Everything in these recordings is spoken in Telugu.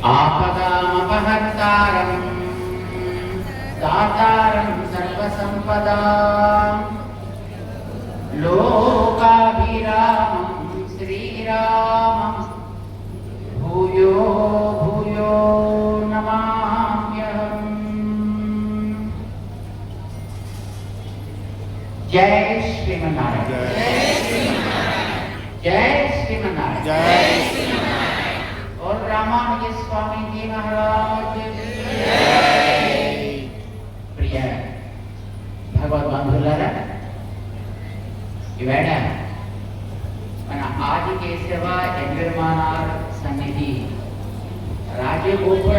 आपदामपहर्तारं दातारं सर्वसम्पदां लोकाभिरामं श्रीरामं भूयो भूयो नमाम्यहम्। जय श्रीमन्नारायण, जय श्रीमन्नारायण, जय और रामानुज स्वामी जी महाराज प्रिय भगवत बंधुलारा इवेड़ मन आदि केशव एंबेरमानार सन्निधि राजगोपुर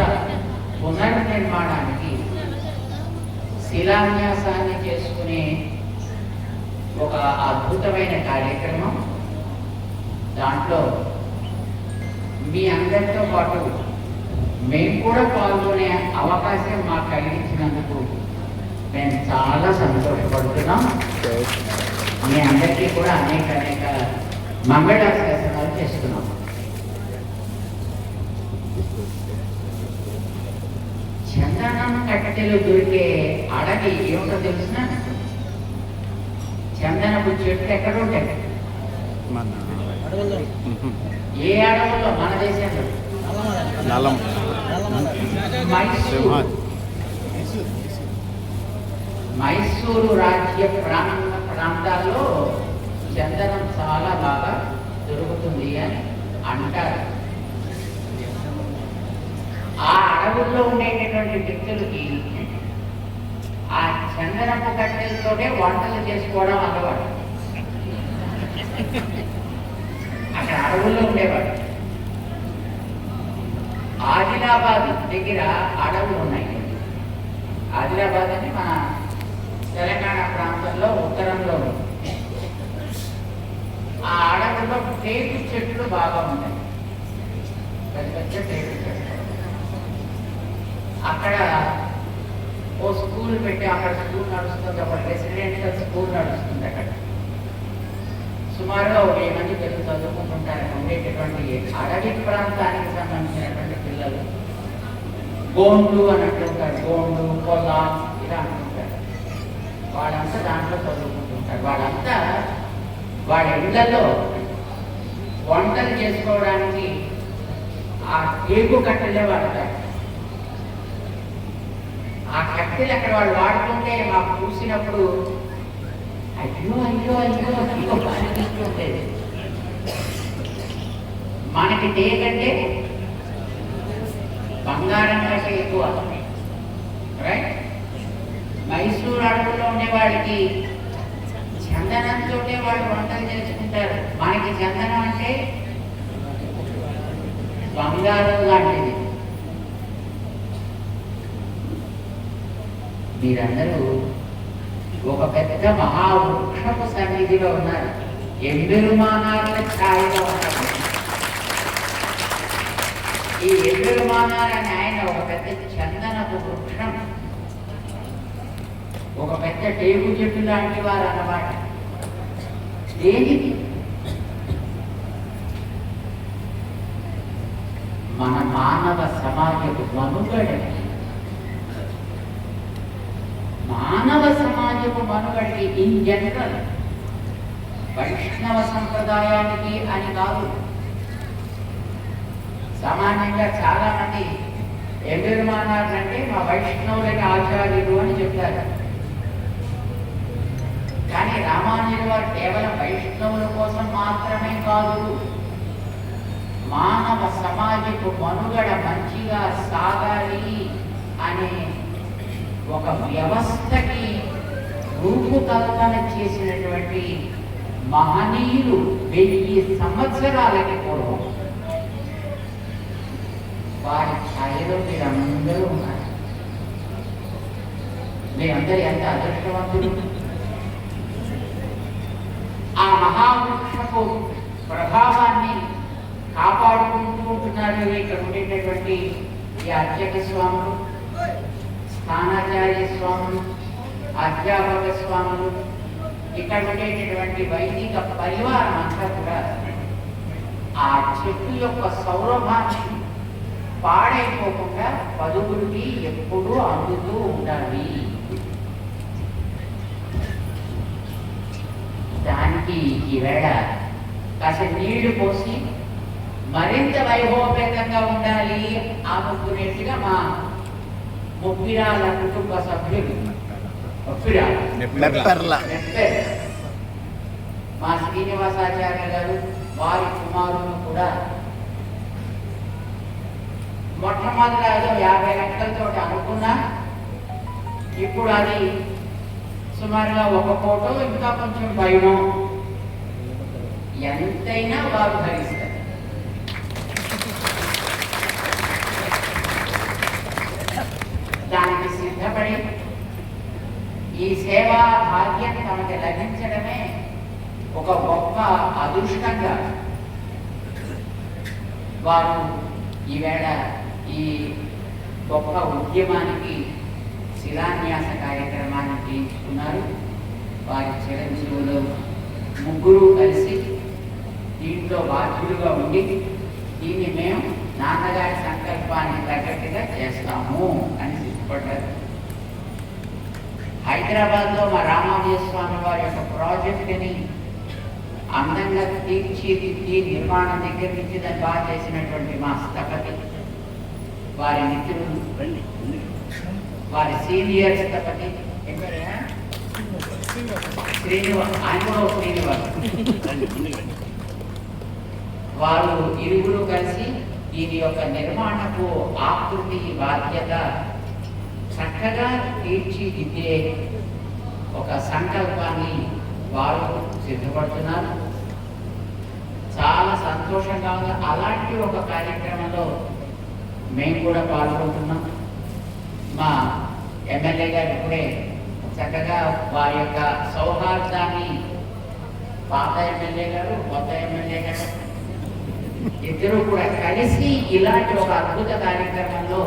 पुनर्निर्माणानिकी శిలాన్యాసాన్ని చేసుకునే ఒక అద్భుతమైన కార్యక్రమం. దాంట్లో మీ అందరితో పాటు మేము కూడా పాల్గొనే అవకాశం మాకు కలిగించినందుకు మేము చాలా సంతోషపడుతున్నాం. మీ అందరికీ కూడా అనేక మంగళాశాసనాలు చేస్తున్నాం. చందనం కట్టెలు దొరికే అడవి ఏమిటో తెలిసిన? చందనపు చెట్లు ఎక్కడ ఉంటాయి? ఏ అడవుల్లో? మన దేశంలో మైసూరు రాజ్య ప్రాంతాల్లో చందనం చాలా బాగా దొరుకుతుంది అని అంటారు. ఆ అడవుల్లో ఉండేటటువంటి వ్యక్తులకి ఆ చందనపు కట్టెలతోనే వంటలు చేసుకోవడం అలవాటు. అక్కడ అడవుల్లో ఉండేవాడు. ఆదిలాబాద్ దగ్గర అడవులు ఉన్నాయి. ఆదిలాబాద్ అని మన తెలంగాణ ప్రాంతంలో ఉత్తరంలో ఆ అడవుల్లో టేకు చెట్లు బాగా ఉంటాయి, పెద్ద పెద్ద టేకు చెట్లు. అక్కడ ఓ స్కూల్ పెట్టి అక్కడ స్కూల్ నడుస్తుంది, ఒక రెసిడెన్షియల్ స్కూల్ నడుస్తుంది. అక్కడ సుమారుగా 1000 మంది పిల్లలు చదువుకుంటుంటారు. ఉండేటటువంటి అడవి ప్రాంతానికి సంబంధించినటువంటి పిల్లలు గోండ్లు అని అంటుంటారు. గోండ్లు, పొలా ఇలా అంటుంటారు. వాళ్ళంతా దాంట్లో చదువుకుంటుంటారు. వాళ్ళంతా వాళ్ళ ఇళ్లలో వంటలు చేసుకోవడానికి ఆ టేకు కట్టెలే వాడతారు. ఆ కట్టెలు అక్కడ వాళ్ళు వాడుతుంటే మాకు చూసినప్పుడు అయ్యో అయ్యో అయ్యో అయ్యో అనిపిస్తుంటేది. మనకి టేకంటే బంగారం కంటే ఎక్కువ, రైట్? మైసూరు అడవుల్లో ఉండే వాళ్ళకి చందనంతో వాళ్ళు వంటలు చేసుకుంటారు. మనకి చందనం అంటే బంగారం లాంటిది. మీరందరూ ఒక పెద్ద మహావృక్షపు సన్నిధిలో ఉన్నారు. ఎంబెరుమానార్ల ఛాయలో ఉన్నారు. ఈ ఎంబెరుమానార్ అనే ఆయన ఒక పెద్ద చందనపు వృక్షం, ఒక పెద్ద టేకు చెట్టు లాంటి వారు అన్నమాట. దేనికి? మన మానవ సమాజపు మనుగడకి, మానవ సమాజపు మనుగడకి ఇన్ జనరల్, వైష్ణవ సంప్రదాయానికి అని కాదు. సామాన్యంగా చాలా మంది ఎంబెరుమానార్ అంటే మా వైష్ణవులకి ఆచార్యులు అని చెప్తారు. కానీ రామానుజుల వారు కేవలం వైష్ణవుల కోసం మాత్రమే కాదు, మానవ సమాజపు మనుగడ మంచిగా సాగాలి అనే ఒక వ్యవస్థకి రూపకల్పన చేసినటువంటి మహనీయులు 1000 సంవత్సరాలకి పూర్వం. వారి ఛాయలో మీరందరూ ఉన్నారు. మీరందరూ ఎంత అదృష్టవంతులు! ఆ మహావృక్షపు ప్రభావాన్ని కాపాడుకుంటూ ఉంటున్నారు ఇక్కడ ఉండేటటువంటి ఈ అర్చక స్వాములు, స్థానాచార్య స్వాములు, అధ్యాపక స్వాములు, ఇక్కడ ఉండేటటువంటి వైదిక పరివారం అంతా కూడా ఆ చెట్టు యొక్క సౌరభాన్ని పాడైపోకుండా పదుగురికి ఎప్పుడూ అందుతూ ఉండాలి. దానికి ఈవేళ కాస్త నీళ్లు పోసి మరింత వైభవపేతంగా ఉండాలి అనుకునేట్టుగా మా ముప్పిరాల కుటుంబ సభ్యులు మా శ్రీనివాసాచార్య గారు వారి కుమారులు కూడా మొట్టమొదట 50 లక్షలతో అనుకున్నా. ఇప్పుడు అది సుమారుగా 1 కోటి ఇంకా కొంచెం పైన ఎంతైనా వారు భరిస్తారు. దానికి సిద్ధపడి ఈ సేవా భాగ్యం తమకి లభించడమే ఒక గొప్ప అదృష్టంగా వారు ఈవేళ ఈ గొప్ప ఉద్యమానికి శిలాన్యాస కార్యక్రమాన్ని చేయించుకున్నారు. వారి చిరంజీవులు ముగ్గురు కలిసి దీంట్లో బాధ్యులుగా ఉండి దీన్ని మేము నాన్నగారి సంకల్పాన్ని తగ్గట్టుగా చేస్తాము అని సిద్ధపడ్డారు. హైదరాబాద్లో మా రామానుజ స్వామి వారి యొక్క ప్రాజెక్టుని అందంగా తీర్చిదిద్ది నిర్మాణం దగ్గర నుంచి దాన్ని బాగా చేసినటువంటి మా స్థపతి, వారి మిత్రులు, వారి సీనియర్ స్థపతి శ్రీనివాస్, ఆయన కూడా శ్రీనివాస్, వారు ఇరువురు కలిసి దీని యొక్క నిర్మాణపు ఆకృతి బాధ్యత చక్కగా తీర్చిదిద్దే ఒక సంకల్పాన్ని వారు సిద్ధపడుతున్నారు. చాలా సంతోషంగా ఉంది. అలాంటి ఒక కార్యక్రమంలో మేము కూడా పాల్గొంటున్నాం. మా ఎమ్మెల్యే గారు ఇప్పుడే చక్కగా వారి యొక్క సౌహార్దాన్ని, పాత ఎమ్మెల్యే గారు కొత్త ఎమ్మెల్యే గారు ఇద్దరు కూడా కలిసి ఇలాంటి ఒక అద్భుత కార్యక్రమంలో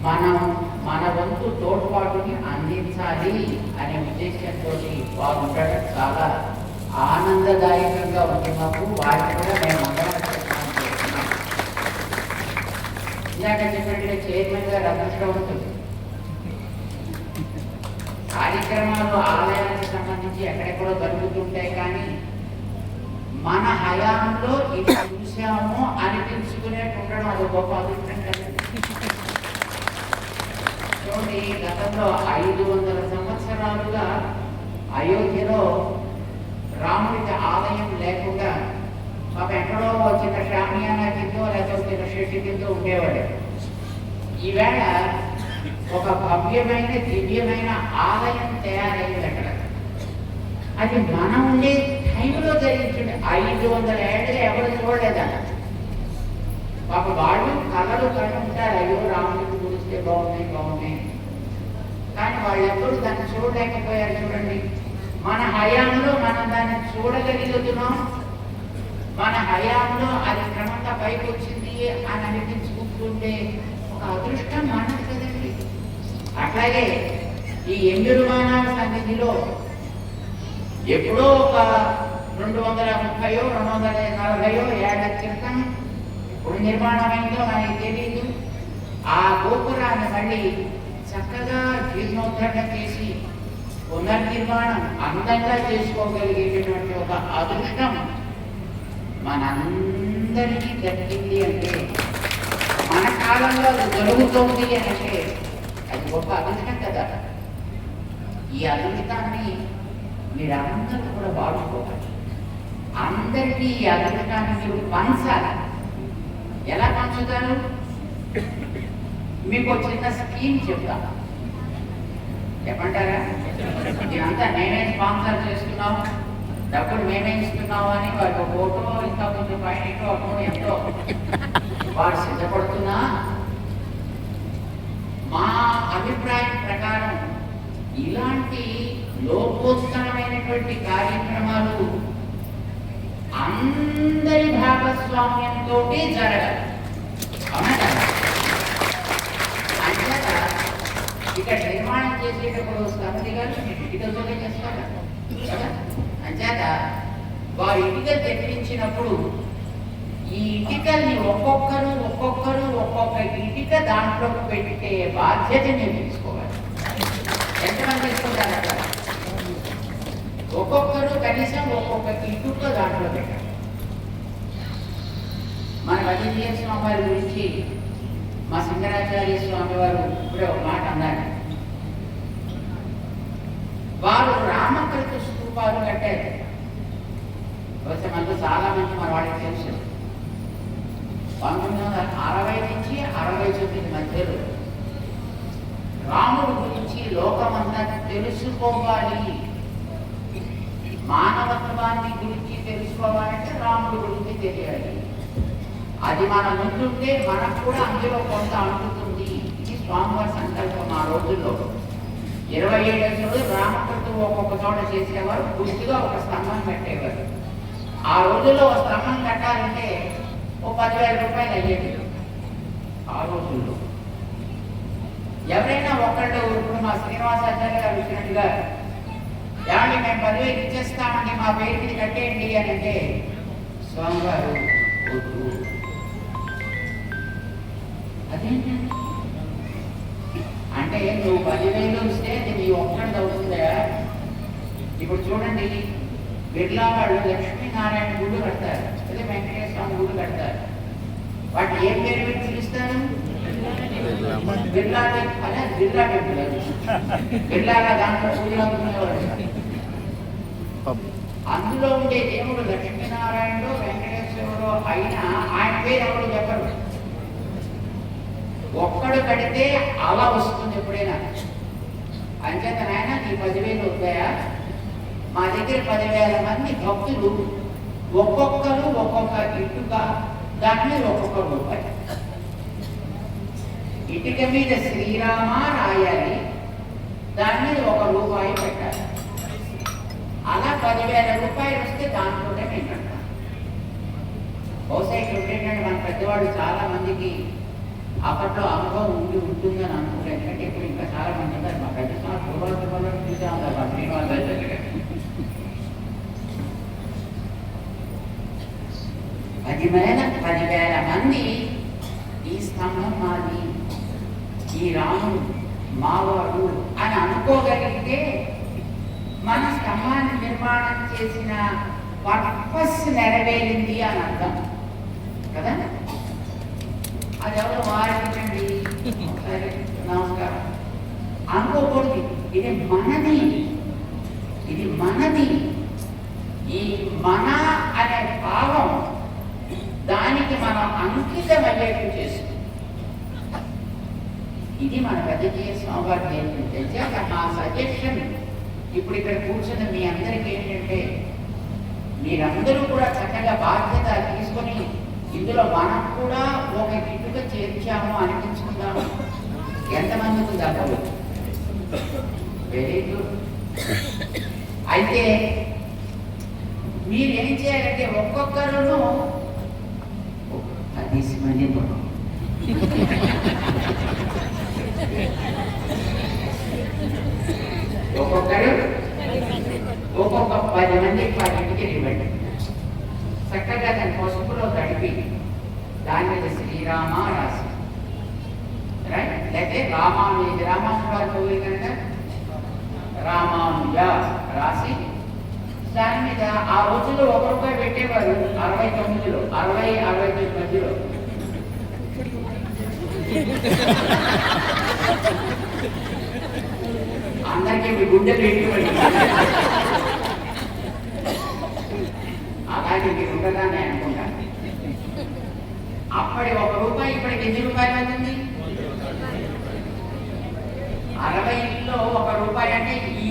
మనం మన వంతు తోడ్పాటుని అందించాలి అనే ఉద్దేశంతో వారు ఉండడం చాలా ఆనందదాయకంగా ఉంది మాకు. వారికి కూడా మేము అందరం చేస్తున్నాం. ఇందాక చెప్పినట్టుగా చైర్మన్ గారు అదృష్టవంతులు. కార్యక్రమాలు ఆలయానికి సంబంధించి ఎక్కడెక్కడో జరుగుతుంటాయి, కానీ మన హయాంలో ఇది చూసాము అనిపించుకునేట్టు ఉండడం అది గొప్ప అదృష్టం కదా. చూడండి, గతంలో 500 సంవత్సరాలుగా అయోధ్యలో రాముడికి ఆలయం లేకుండా పాప ఎక్కడో చిన్న షామియానా కిందో లేకపోతే చిన్న షెడ్డు కిందో ఉండేవాడు. ఈవేళ ఒక భవ్యమైన దివ్యమైన ఆలయం తయారైంది అక్కడ. అది మనం ఉండే టైంలో జరిగించండి. 500 ఏళ్ళగా ఎవరు చూడలేదా? పాప వాళ్ళు కళలు కనుంటారు, అయ్యో రాముడికి చూస్తే బాగున్నాయి బాగున్నాయి, కానీ వాళ్ళు ఎప్పుడు దాన్ని చూడలేకపోయారు. చూడండి, మన హయాంలో మనం దాన్ని చూడగలుగుతున్నాం. మన హయాంలో అది క్రమంగా పైకి వచ్చింది అని అనిపించుకుంటుండే ఒక అదృష్టం మనది కదండి. అట్లాగే ఈ ఎంగిరుమానాల సన్నిధిలో ఎప్పుడో ఒక 230 240 ఏళ్ల క్రితం ఇప్పుడు నిర్మాణమైందో మనకి తెలీదు. ఆ గోపురాన్ని మళ్ళీ చక్కగా జీర్ణోద్ధరణ చేసి పునర్నిర్మాణం అందంగా చేసుకోగలిగేటటువంటి ఒక అదృష్టం మనందరికీ దక్కింది అంటే, మన కాలంలో అది జరుగుతుంది అంటే అది గొప్ప అదృష్టం కదా. ఈ అదృష్టాన్ని మీరందరూ కూడా వాడుకోవాలి. అందరికీ ఈ అదృష్టాన్ని మీరు పంచాలి. ఎలా పంచుతారు? మీకు చిన్న స్కీమ్ చెప్తాను, చెప్పంటారా? ఇదంతా నేనే స్పాన్సర్ చేస్తున్నాము, డబ్బులు మేమే ఇస్తున్నాము అని వారికి ఫోటో ఇంకా కొంచెం పైన ఎంతో వారు సిద్ధపడుతున్నా, మా అభిప్రాయం ప్రకారం ఇలాంటి లోకోత్తరమైనటువంటి కార్యక్రమాలు అందరి భాగస్వామ్యంతో జరగాలి. అవునా? అంచేత ఇక్కడ నిర్మాణం చేసేటప్పుడు సమితి గారు ఇటుకలతోనే చేస్తారు కదా. అంచేత వారు ఇటుకలు తెప్పించినప్పుడు ఈ ఇటుకల్ని ఒక్కొక్కరు ఒక్కొక్కరు ఒక్కొక్క ఇటుక దాంట్లో పెట్టే బాధ్యత నేను తీసుకోవాలి. ఎంతమంది తీసుకుంటారు అక్కడ? ఒక్కొక్కరు కనీసం ఒక్కొక్క ఇటుక దాంట్లో పెట్టాలి. మన వజీయ స్వామి వారి గురించి మా సింగరాచార్య స్వామి వారు ఇప్పుడే ఒక మాట అన్నారు. వారు రామకృత స్తూపాలు కట్టారు. కొంచెం మనకు చాలా మంది మన వాళ్ళకి తెలుసు. 1960 నుంచి 69 మధ్యలో రాముడి గురించి లోకమంతా తెలుసుకోవాలి, మానవత్వాన్ని గురించి తెలుసుకోవాలంటే రాముడి గురించి తెలియాలి. అది మన ముందుంటే మనకు కూడా అందులో కొంత అందుతుంది. ఇది స్వామివారి సంకల్పం. ఆ రోజుల్లో 27 రోజులు రామకృతం ఒక్కొక్క చోట చేసేవారు. పూర్తిగా ఒక స్తంభం కట్టేవారు. ఆ రోజుల్లో ఒక స్తంభం కట్టాలంటే ఓ 10,000 రూపాయలు అయ్యేది ఆ రోజుల్లో. ఎవరైనా ఒకళ్ళు ఇప్పుడు మా శ్రీనివాసాచార్య గారు వచ్చినట్టుగా ఏమండి మేము 10,000 ఇచ్చేస్తామండి, మా పేరు మీద కట్టేయండి అని అంటే స్వామివారు వద్దు. అదేంటండి అంటే నువ్వు 10,000 ఇస్తే అది నీ ఒక్కడిది అవుతుందా? ఇప్పుడు చూడండి, బిర్లా వాళ్ళు లక్ష్మీనారాయణ గుళ్ళు కడతారు, అదే వెంకటేశ్వర స్వామి గుళ్ళు కడతారు. వాటిని ఏం పేరు పెట్టి పిలుస్తారు? బిర్లా అదే బిర్లా టెంపుల్. బిర్లాగా దాంట్లో పూజలు అందుకునేవాడు. అందులో ఉండే దేవుడు లక్ష్మీనారాయణుడు వెంకటేశ్వరుడు అయినా ఆయన పేరు ఎవరు చెప్పరు. ఒక్కడు కడితే అలా వస్తుంది ఎప్పుడైనా. అంచేత నాయన నీ 10,000 అవుతాయా? మా దగ్గర 10,000 మంది భక్తులు ఒక్కొక్కరు ఒక్కొక్క ఇటుక, దాని మీద ఒక్కొక్క రూపాయి. ఇటుక మీద శ్రీరామ రాయాలి, దాని మీద 1 రూపాయి పెట్టాలి. అలా 10,000 రూపాయలు వస్తే దాంట్లోనే నేను కట్టాను. బహుశా ఇక్కడ ఏంటంటే మన పెద్దవాళ్ళు చాలా మందికి అప్పట్లో అనుభవం ఉంటుందని అనుకుంటారు. ఎందుకంటే ఇప్పుడు ఇంకా చాలా మంది ఉన్నారు. మా పెద్ద పూర్వాలు చూసా ఉన్నారు మా శ్రీనివాసాచార్య గారు. 10,000 మంది ఈ స్తంభం మాది, ఈ రాముడు మావాడు అని అనుకోగలిగితే మన స్తంభాన్ని నిర్మాణం చేసిన పర్పస్ నెరవేరింది అని అర్థం కదా. అది ఎవరో వారించండి సరే నమస్కారం అనుకోకూడదు. ఇది మనది, ఇది మనది. ఈ మన అనే భావం దానికి మనం అంకితం అయ్యేట్టు చేస్తుంది. ఇది మన వజీయ స్వామివారి నేర్పించాక మా సజెషన్ ఇప్పుడు ఇక్కడ కూర్చున్న మీ అందరికీ ఏంటంటే, మీరందరూ కూడా చక్కగా బాధ్యత తీసుకొని ఇందులో మనం కూడా ఒక ఇటుక చేర్చాము అనిపించుకుందాము. ఎంతమందికి దాదాపు వెరీ గుడ్. అయితే మీరు ఏం చేయాలంటే ఒక్కొక్కరును 10 మంది ఒక్కొక్కరు ఒక్కొక్క 10 మందికి 10 ఇటుకలు ఇవ్వండి. చక్కగా దాని పసుపులో తడిపి దాని మీద శ్రీరామ రాసి, రైట్, లేకపోతే రామానుజ రామానుజ కనుక రామానుజ రాసి దాని మీద ఆ రోజుల్లో 1 రూపాయి పెట్టేవారు. 69లో 60-69 మధ్యలో అందరికీ మీ గుండె పెట్టుకోండి. అలాగే మీరు ఉండదాన్ని అనుకుంటాను. అప్పటి 1 రూపాయి ఇప్పటికి ఎన్ని రూపాయలు అవుతుంది? 60లో 1 రూపాయి అంటే ఈ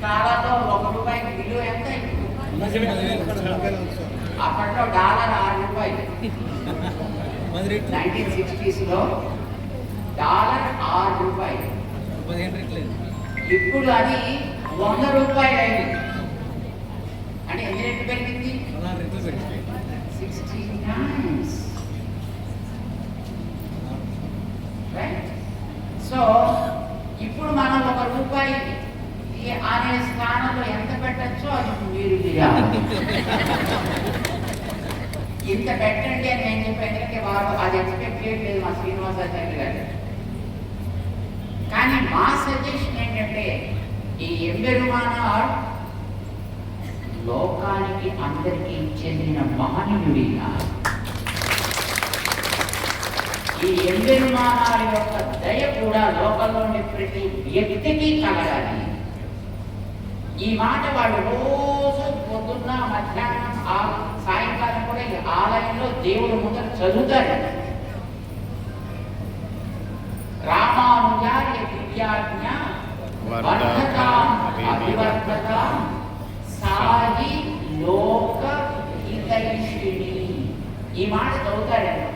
కాలంలో 1 రూపాయికి విలువ ఎంత? అప్పట్లో డాలర్ 6 రూపాయలు. 1960sలో డాలర్ 6 రూపాయలు. ఇప్పుడు అది 100 రూపాయలు అయింది. అంటే ఎన్ని రెట్లు పెరిగింది? 60 times. రైట్. సో ఇప్పుడు మనం 1 రూపాయి అనే స్థానంలో ఎంత పెట్టచ్చో అది మీరు ఇంత పెట్టండి అని నేను చెప్పాను. ఎందుకంటే వారు అది ఎక్స్పెక్ట్ చేయట్లేదు మా శ్రీనివాసాచార్య గారు. కానీ మా సజెషన్ ఏంటంటే ఈ ఎంబెరుమానార్ లోకానికి అందరికీ చెందిన మహనీయుడిగా ఈ ఎంబెరుమానార్ యొక్క దయ కూడా లోకంలోని ప్రతి వ్యక్తికి కలగాలి. ఈ మాట వాళ్ళు రోజు పొద్దున్న మధ్యాహ్నం సాయంకాలం కూడా ఈ ఆలయంలో దేవుడు ముందర చదువుతారు. రామానుజార్య దివ్యాజ్ఞ అభివర్ధతాం సాయి లోక హితైషిణి. ఈ మాట చదువుతాడండి.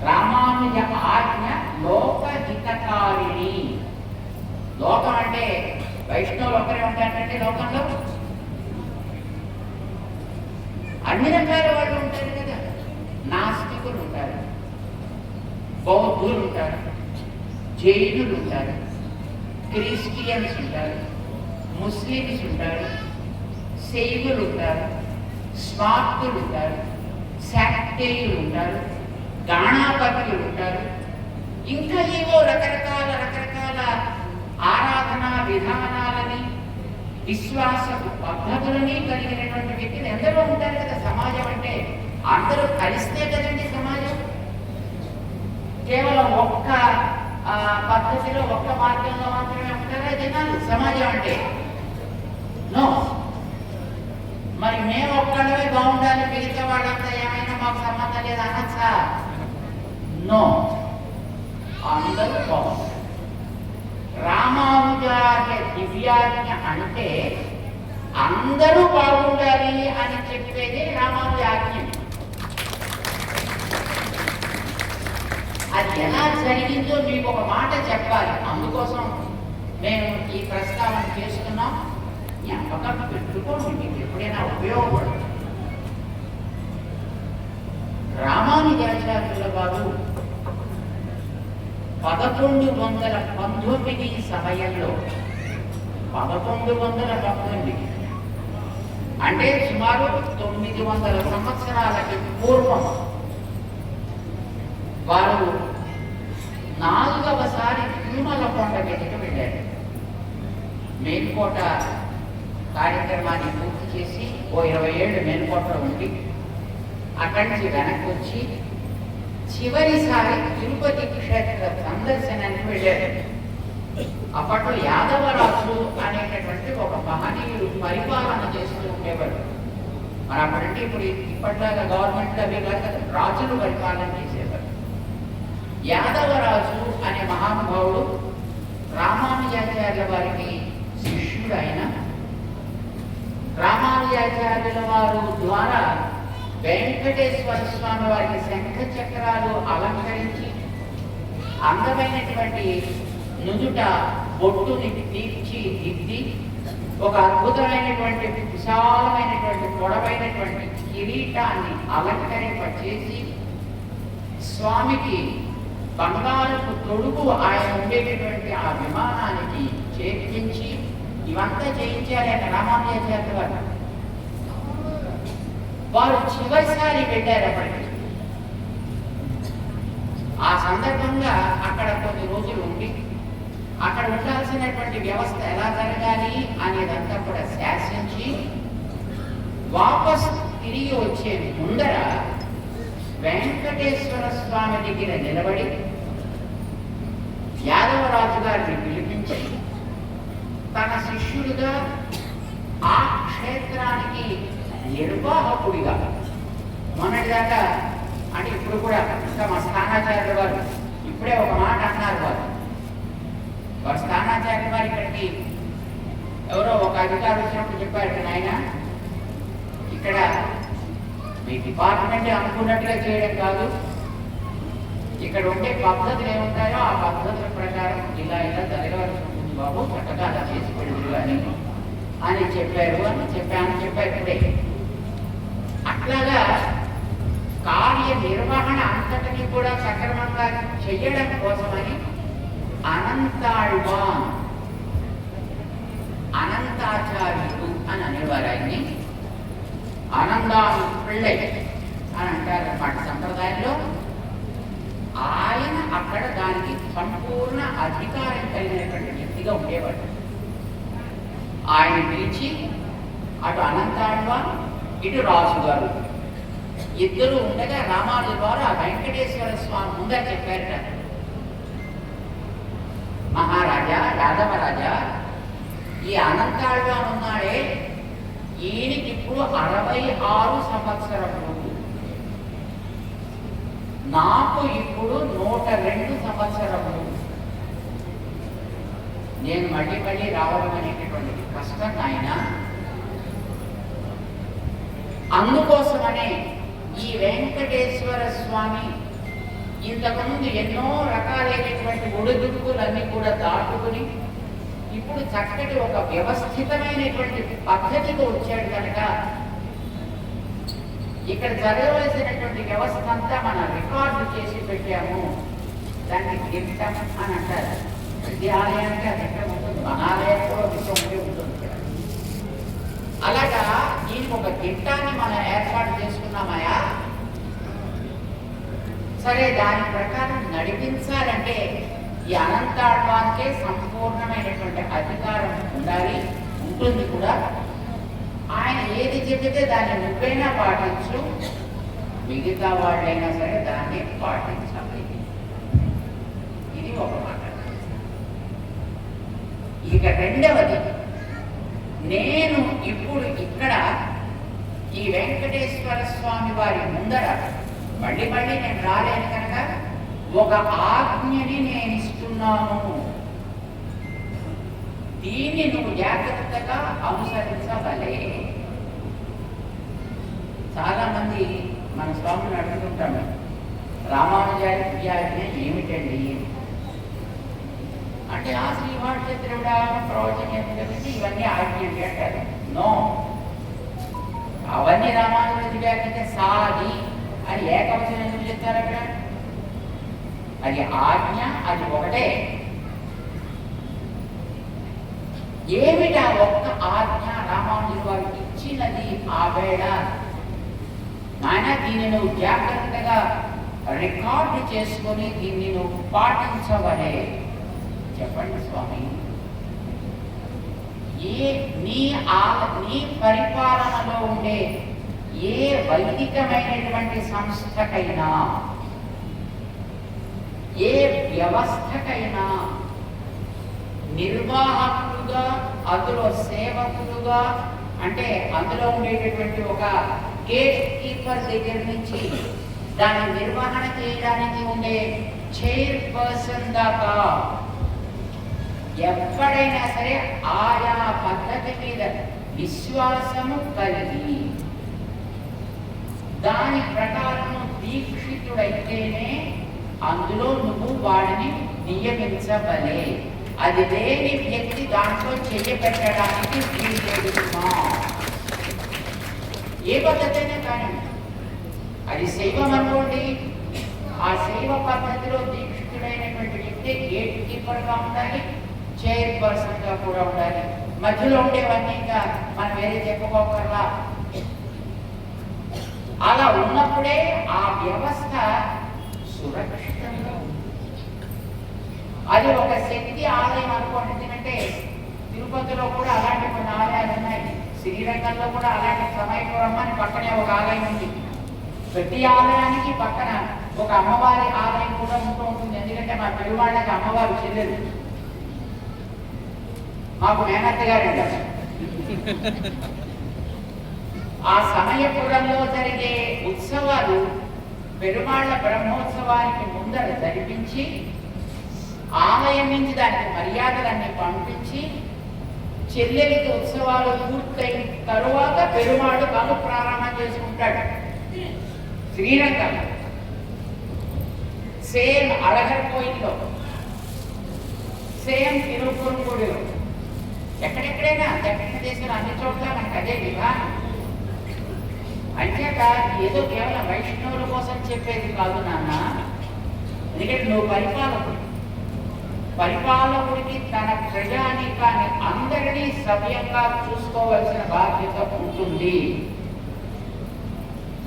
రామానుజ ఆజ్ఞ లోక హితకారిణి. లోకం అంటే వైష్ణవులు ఒకరే ఉంటారంటే లోకంలో అన్ని రకాల వాళ్ళు ఉంటారు కదా. నాస్తికులు ఉంటారు, బౌద్ధులు ఉంటారు, జైనులు ఉంటారు, క్రిస్టియన్స్ ఉంటారు, ముస్లిమ్స్ ఉంటారు, శైవులు ఉంటారు, స్మార్తులు ఉంటారు, శాక్తేయులు ఉంటారు, గాణాపత్యులు ఉంటారు. ఇంకా ఏవో రకరకాల ఆరాధన విధానాలని విశ్వాస పద్ధతులని కలిగినటువంటి వ్యక్తులు ఎందరో ఉంటారు కదా. సమాజం అంటే అందరూ కలిస్తే కదండి సమాజం. కేవలం ఒక్క పద్ధతిలో ఒక్క మార్గంలో మాత్రమే ఉంటారా జనాలు సమాజం అంటే? నో. మరి మేము ఒక్కడమే బాగుండాలి, మిగతా వాళ్ళంతా ఏమైనా మాకు సంబంధం లేదు అనొచ్చా? నో, అందరూ బాగుంటారు. రామానుజార్య దివ్యాజ్ఞ అంటే అందరూ బాగుండాలి అని చెప్పేది రామానుజాజ్ఞ. అది ఎలా జరిగిందో మీకు ఒక మాట చెప్పాలి. అందుకోసం మేము ఈ ప్రస్తావన చేస్తున్నాం. జ్ఞాపకం పెట్టుకోండి, మీకు ఎప్పుడైనా ఉపయోగపడుతుంది. రామానుజాచార్యుల వారు 1119 సమయంలో 1119 అంటే సుమారు 900 సంవత్సరాలకి పూర్వం వారు 4వసారి తిరుమల కొండ మీదకి వెళ్ళారు. మేల్కోట కార్యక్రమాన్ని పూర్తి చేసి ఓ 20 ఏళ్ళు మేల్కోటలో ఉండి అక్కడి నుంచి వెనక్కి వచ్చి చివరిసారి తిరుపతి క్షేత్ర సందర్శనానికి వెళ్ళారు. అప్పట్లో యాదవరాజు అనేటటువంటి ఒక మహనీయుడు పరిపాలన చేస్తూ ఉండేవాడు. మరి అప్పుడంటే ఇప్పట్లాగా గవర్నమెంట్ అవి కాక రాజులు పరిపాలన చేసేవారు. యాదవరాజు అనే మహానుభావుడు రామానుజాచార్యుల వారికి శిష్యుడు. ఆయన రామానుజాచార్యుల వారు ద్వారా వెంకటేశ్వర స్వామి వారికి శంఖ చక్రాలు అలంకరించి అందమైనటువంటి నుదుట బొట్టుని తీర్చిదిద్ది ఒక అద్భుతమైనటువంటి విశాలమైనటువంటి పొడవైనటువంటి కిరీటాన్ని అలంకరింపచేసి స్వామికి బంగారపు తొడుగు ఆయన ఉండేటటువంటి ఆ విమానానికి చేర్పించి ఇవంతా చేయించారు ఆయన రామానుజాచార్యుల వారు. వారు చివరిసారి వెళ్ళారు. అప్పటికి ఆ సందర్భంగా అక్కడ కొన్ని రోజులు ఉండి అక్కడ ఉండాల్సినటువంటి వ్యవస్థ ఎలా జరగాలి అనేదంతా కూడా శాసించి వాపస్ తిరిగి వచ్చే ముందర వెంకటేశ్వర స్వామి దగ్గర నిలబడి యాదవరాజు గారిని పిలిపించి తన శిష్యుడిగా ఆ క్షేత్రానికి నిర్వాహకుడిగా మొన్నటిదాకా అంటే ఇప్పుడు కూడా ఇంకా మా స్థానాచార్యుల వారు ఇప్పుడే ఒక మాట అన్నారు. వారు స్థానాచార్యుల వారు ఇక్కడికి ఎవరో ఒక అధికారి వచ్చినప్పుడు చెప్పారు, ఆయన ఇక్కడ మీ డిపార్ట్మెంట్ అనుకున్నట్టుగా చేయడం కాదు, ఇక్కడ ఉండే పద్ధతులు ఏముంటాయో ఆ పద్ధతుల ప్రకారం ఇలా జరగవలసి ఉంటుంది బాబు, చక్కగా అలా చేసి పెడుతురు అని చెప్పారు చెప్పారు ఇప్పుడే. అట్లాగా కార్యనిర్వహణ అంతటినీ కూడా సక్రమంగా చెయ్యడం కోసమని అనంతాచార్యుడు అని అనేవారు ఆయన్ని. ఆనందాన్ పిళ్ళై అని అంటారు అన్నమాట సంప్రదాయంలో. ఆయన అక్కడ దానికి సంపూర్ణ అధికారం కలిగినటువంటి వ్యక్తిగా ఉండేవాడు. ఆయన పిలిచి అటు అనంతాళ్వాన్ ఇటు రాజు గారు ఇద్దరు ఉండగా రామానుజుల వారు ఆ వెంకటేశ్వర స్వామి ముందర చెప్పారట, మహారాజా యాదవరాజా, ఈ అనంతాళ్వాన్ ఉన్నాడే ఈయనకి ఇప్పుడు 66 సంవత్సరములు, నాకు ఇప్పుడు 102 సంవత్సరములు. నేను మళ్ళీ మళ్ళీ రావడం అనేటటువంటి కష్టం ఆయన. అందుకోసమనే ఈ వెంకటేశ్వర స్వామి ఇంతకుముందు ఎన్నో రకాలైనటువంటి ఒడిదుడుకులన్నీ కూడా దాటుకుని ఇప్పుడు చక్కటి ఒక వ్యవస్థితమైనటువంటి పద్ధతికి వచ్చాడు కనుక ఇక్కడ జరగవలసినటువంటి వ్యవస్థ అంతా మనం రికార్డు చేసి పెట్టాము. దాన్ని గిట్టం అని అంటారు. ప్రతి ఆలయానికి అది ఎక్కడ ఉంటుంది, మన ఆలయంలో విషయం ఉంటే ఉంటుంది. అలాగా దీనికి ఒక గిట్టాన్ని మనం ఏర్పాటు చేసుకున్నామయా. సరే, దాని ప్రకారం నడిపించాలంటే ఈ అనంతాళ్వాన్కే సంపూర్ణమైనటువంటి అధికారం ఉండాలి, ఉంటుంది కూడా. ఆయన ఏది చెబితే దాన్ని నువ్వైనా పాటించు, మిగతా వాళ్ళైనా సరే దాన్ని పాటించాలి. ఇది ఒక మాట. ఇక రెండవది, నేను ఇప్పుడు ఇక్కడ ఈ వెంకటేశ్వర స్వామి వారి ముందర మళ్ళీ మళ్ళీ నేను రాలేను కనుక ఒక ఆజ్ఞని నేను ఇస్తున్నాను. దీన్ని నువ్వు జాగ్రత్తగా అనుసరించవలే. చాలా మంది మన స్వామిని అడుగుతుంటాము, రామానుజారి ప్రియాజ్ఞ ఏమిటండి అంటే, ఆ శ్రీవాణిచంద్రుడా ప్రవచనం ఎందుకంటే ఇవన్నీ ఆజ్ఞలు అంటారు. నో, అవన్నీ రామానుజుడి వ్యాఖ్య సాది అని ఏకవచనం ఎందుకు చెప్తారు అక్కడ? అది ఆజ్ఞ, అది ఒకటే. ఏమిటా ఒక్క ఆజ్ఞ రామానుజుడు వారికి ఇచ్చినది? ఆ వేళ నాయన దీన్ని నువ్వు జాగ్రత్తగా రికార్డు చేసుకొని దీన్ని నువ్వు పాటించవలే. చెప్పండి స్వామి, నీ పరిపాలనలో ఉండే ఏ వైదికమైనటువంటి సంస్థకైనా, ఏ వ్యవస్థకైనా నిర్వాహకులుగా, అందులో సేవకులుగా, అంటే అందులో ఉండేటటువంటి ఒక గేట్ కీపర్ దగ్గర నుంచి దాని నిర్వహణ చేయడానికి ఉండే చైర్ పర్సన్ దాకా ఎప్పుడైనా సరే ఆయా పద్ధతి మీద విశ్వాసము కలిగి దాని ప్రకారం దీక్షితుడైతేనే అందులో నువ్వు వాడిని నియమించవలే. అది లేని వ్యక్తి దాంట్లో చెయ్యబెట్టడానికి వీలుమా? ఏ పద్ధతైనా కానీ, అది శైవం అనుకోండి, ఆ శైవ పద్ధతిలో దీక్షితుడైనటువంటి వ్యక్తి గేట్ కీపర్గా ఉండాలి, చైర్ పర్సన్ గా కూడా ఉండాలి. మధ్యలో ఉండేవన్నీ ఇంకా మనం వేరే చెప్పుకోకర్లా. అలా ఉన్నప్పుడే ఆ వ్యవస్థ సురక్షితంగా ఉంది. అది ఒక శక్తి ఆలయం అనుకోండి. ఎందుకంటే తిరుపతిలో కూడా అలాంటి కొన్ని ఆలయాలు ఉన్నాయి, శ్రీరంగంలో కూడా అలాంటి సమయపురం అని పక్కనే ఒక ఆలయం ఉంది. ప్రతి ఆలయానికి పక్కన ఒక అమ్మవారి ఆలయం కూడా ఉంటూ ఉంటుంది. ఎందుకంటే మా పెరువాళ్ళకి అమ్మవారు చెల్లెలు, మాకు మేనత్త గారు అంటారు. ఆ సమయపురంలో జరిగే ఉత్సవాలు పెరుమాళ్ళ బ్రహ్మోత్సవానికి ముందర జరిపించి ఆలయం నుంచి దానికి మర్యాదలన్నీ పంపించి చెల్లెలికి ఉత్సవాలు పూర్తయిన తరువాత పెరుమాళ్ళు తాను ప్రారంభం చేసుకుంటాడు. శ్రీరంగం సేమ్ అళగర్ పోయిందో, సేమ్ తిరుపూర్గుడిలో, ఎక్కడెక్కడైనా దక్షిణ దేశంలో అన్ని చోట్ల మనకు అదే విధానం. అంచేత ఏదో కేవలం వైష్ణవుల కోసం చెప్పేది కాదు నాన్న. ఎందుకంటే నువ్వు పరిపాలకుడికి తన ప్రజానీకాన్ని అందరినీ సవ్యంగా చూసుకోవలసిన బాధ్యత ఉంటుంది.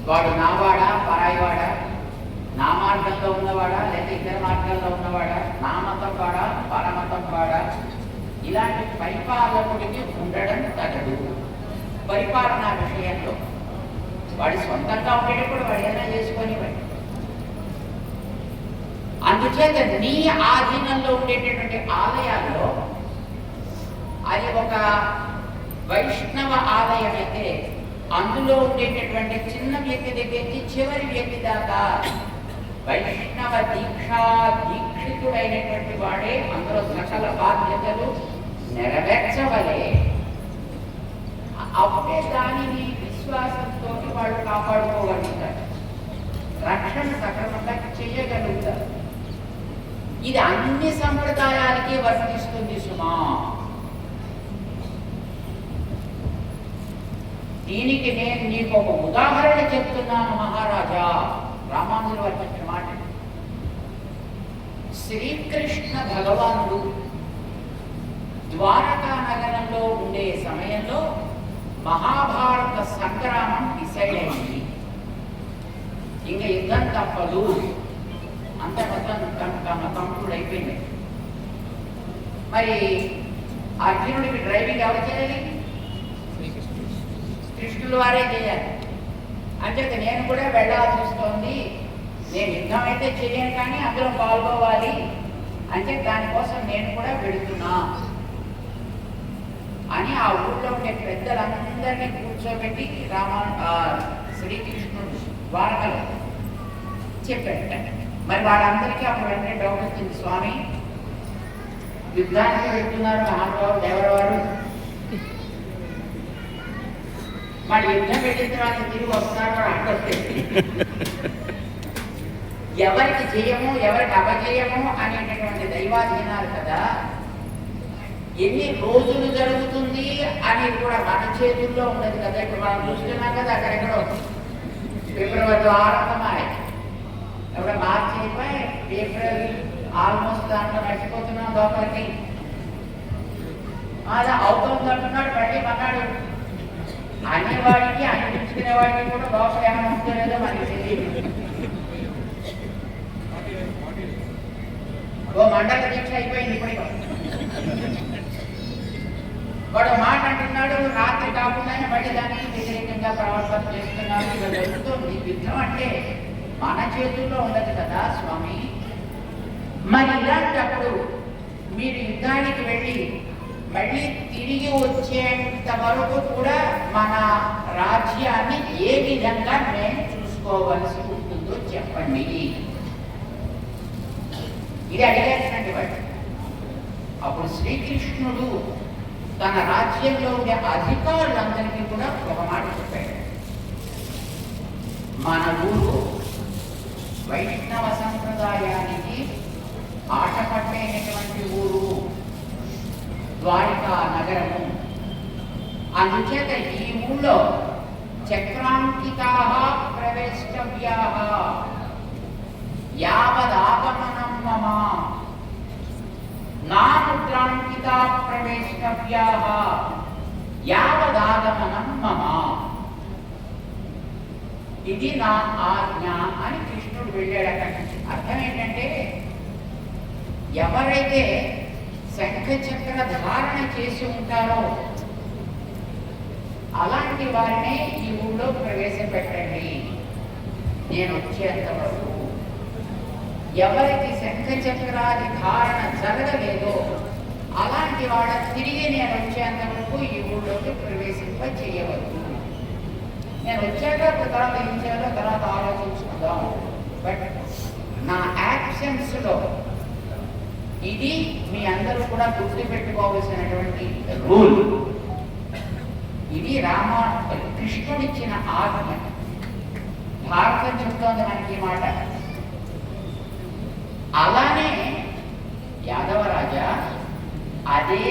వాడు నావాడా పరాయివాడా, నా మార్గంలో ఉన్నవాడా లేదా ఇతర మార్గాల్లో ఉన్నవాడా, నా మతం వాడా పరమతం వాడా, ఇలాంటి పరిపాలకుడికి ఉండడం తగదు. పరిపాలన విషయంలో వాడి సొంతంగా ఉండేటప్పుడు వాడు ఏదైనా చేసుకొని వాడు. అందుచేత నీ ఆధీనంలో ఉండేటటువంటి ఆలయాల్లో అది ఒక వైష్ణవ ఆలయం అయితే అందులో ఉండేటటువంటి చిన్న వ్యక్తి దగ్గరికి చివరి వ్యక్తి దాకా వైష్ణవ దీక్షితుడైనటువంటి వాడే అందులో సకల బాధ్యతలు నెరవేర్చవలే. అప్పుడే దానిని విశ్వాసంతో వాళ్ళు కాపాడుకోగలుగుతారు, రక్షణ సక్రమంగా చేయగలుగుతారు. ఇది అన్ని సంప్రదాయాలకి వర్తిస్తుంది సుమా. దీనికి నేను నీకు ఒక ఉదాహరణ చెప్తున్నాను మహారాజా. రామానుజులు వర్తించిన మాట. శ్రీకృష్ణ భగవానుడు ద్వారకా నగరంలో ఉండే సమయంలో మహాభారత సంగ్రామం డిసైడ్ అయింది. ఇంకా యుద్ధం తప్పదు, అంత కంప్లీట్ అయిపోయింది. మరి అర్జునుడికి డ్రైవింగ్ ఎవరు చేయాలి? కృష్ణుల వారే చేయాలి. అంచేత నేను కూడా వెళ్ళాల్సి వస్తుంది. నేను యుద్ధం అయితే చేయను కానీ అందులో పాల్గొవాలి అంటే దానికోసం నేను కూడా వెళుతున్నా అని ఆ ఊళ్ళో ఉండే పెద్దలందరినీ కూర్చోబెట్టి శ్రీకృష్ణుడు ద్వారకలో చెప్పాడట. మరి వాళ్ళందరికీ అప్పుడు వెంటనే డౌట్ వచ్చింది, స్వామి యుద్ధానికి వెళ్తున్నారు మహానుభావుడు ఎవరెవరు, మరి యుద్ధం పెట్టిన తర్వాత తిరిగి వస్తున్నారు అంటే ఎవరికి జయము ఎవరికి అపజయము అనేటటువంటి దైవాధీనాలు కదా. ఎన్ని రోజులు జరుగుతుంది అనేది కూడా మన చేతుల్లో ఉండదు కదా. ఇప్పుడు మనం చూస్తున్నాం కదా, అక్కడెక్కడో ఫిబ్రవరిలో ఆరంభమాయి, ఇప్పుడు మార్చి అయిపోయి ఏప్రిల్ ఆల్మోస్ట్ దాంట్లో నడిచిపోతున్నాం లోపలికి. అలా అవుతుంది అంటున్నాడు. మళ్ళీ మన్నాడు అనేవాడికి అనిపించుకునే వాడికి కూడా లోపల ఏమైనా ఉంటుందో మనకి తెలియదు. ఓ మండల దీక్ష అయిపోయింది ఇప్పటికీ. వాడు మాట అంటున్నాడు, రాత్రి కాకుండా మళ్ళీ దానికి వ్యతిరేకంగా ప్రవర్తన చేస్తున్నాడు. ఇలా జరుగుతుంది. యుద్ధం అంటే మన చేతుల్లో ఉండదు కదా స్వామి. మరి ఇలాంటప్పుడు మీరు యుద్ధానికి వెళ్ళి మళ్ళీ తిరిగి వచ్చేంత వరకు కూడా మన రాజ్యాన్ని ఏ విధంగా మేము చూసుకోవలసి ఉంటుందో చెప్పండి. ఇది అడిగానండి వాడు. అప్పుడు శ్రీకృష్ణుడు తన రాజ్యంలో ఉండే అధికారులందరికీ కూడా ఒక మాట చెప్పాడు. మన ఊరు వైష్ణవ సంప్రదాయానికి ఆటపట్టైనటువంటి ఊరు, ద్వారకా నగరము. అందుచేత ఈ ఊళ్ళో చక్రాంకితా ప్రవేష్టవ్యా యావదాగమనం మమ నా ముద్రాంకితా ప్రవేష్టవ్యా యావదాగమనం మమ. ఇది నా ఆజ్ఞ అని కృష్ణుడు వెళ్ళాడు. అక్కడి నుంచి అర్థం ఏంటంటే, ఎవరైతే శంఖచక్ర ధారణ చేసి ఉంటారో అలాంటి వారినే ఈ ఊళ్ళో ప్రవేశపెట్టండి నేను వచ్చేంత వరకు. ఎవరికి శంఖచక్రాది ధారణ జరగలేదో అలాంటి వాడ తిరిగి నేను వచ్చేంత వరకు ఈ ఊళ్ళోకి ప్రవేశింప చేయవద్దు. నేను వచ్చాక తర్వాత ఏం చేయాలో తర్వాత ఆలోచించుకుందాం. బట్ నా యాక్షన్స్లో ఇది మీ అందరూ కూడా గుర్తుపెట్టుకోవాల్సినటువంటి రూల్. ఇది కృష్ణుడిచ్చిన ఆజ్ఞ. భారతం చెప్తోంది మనకి ఈ మాట. అలానే యాదవరాజా అదే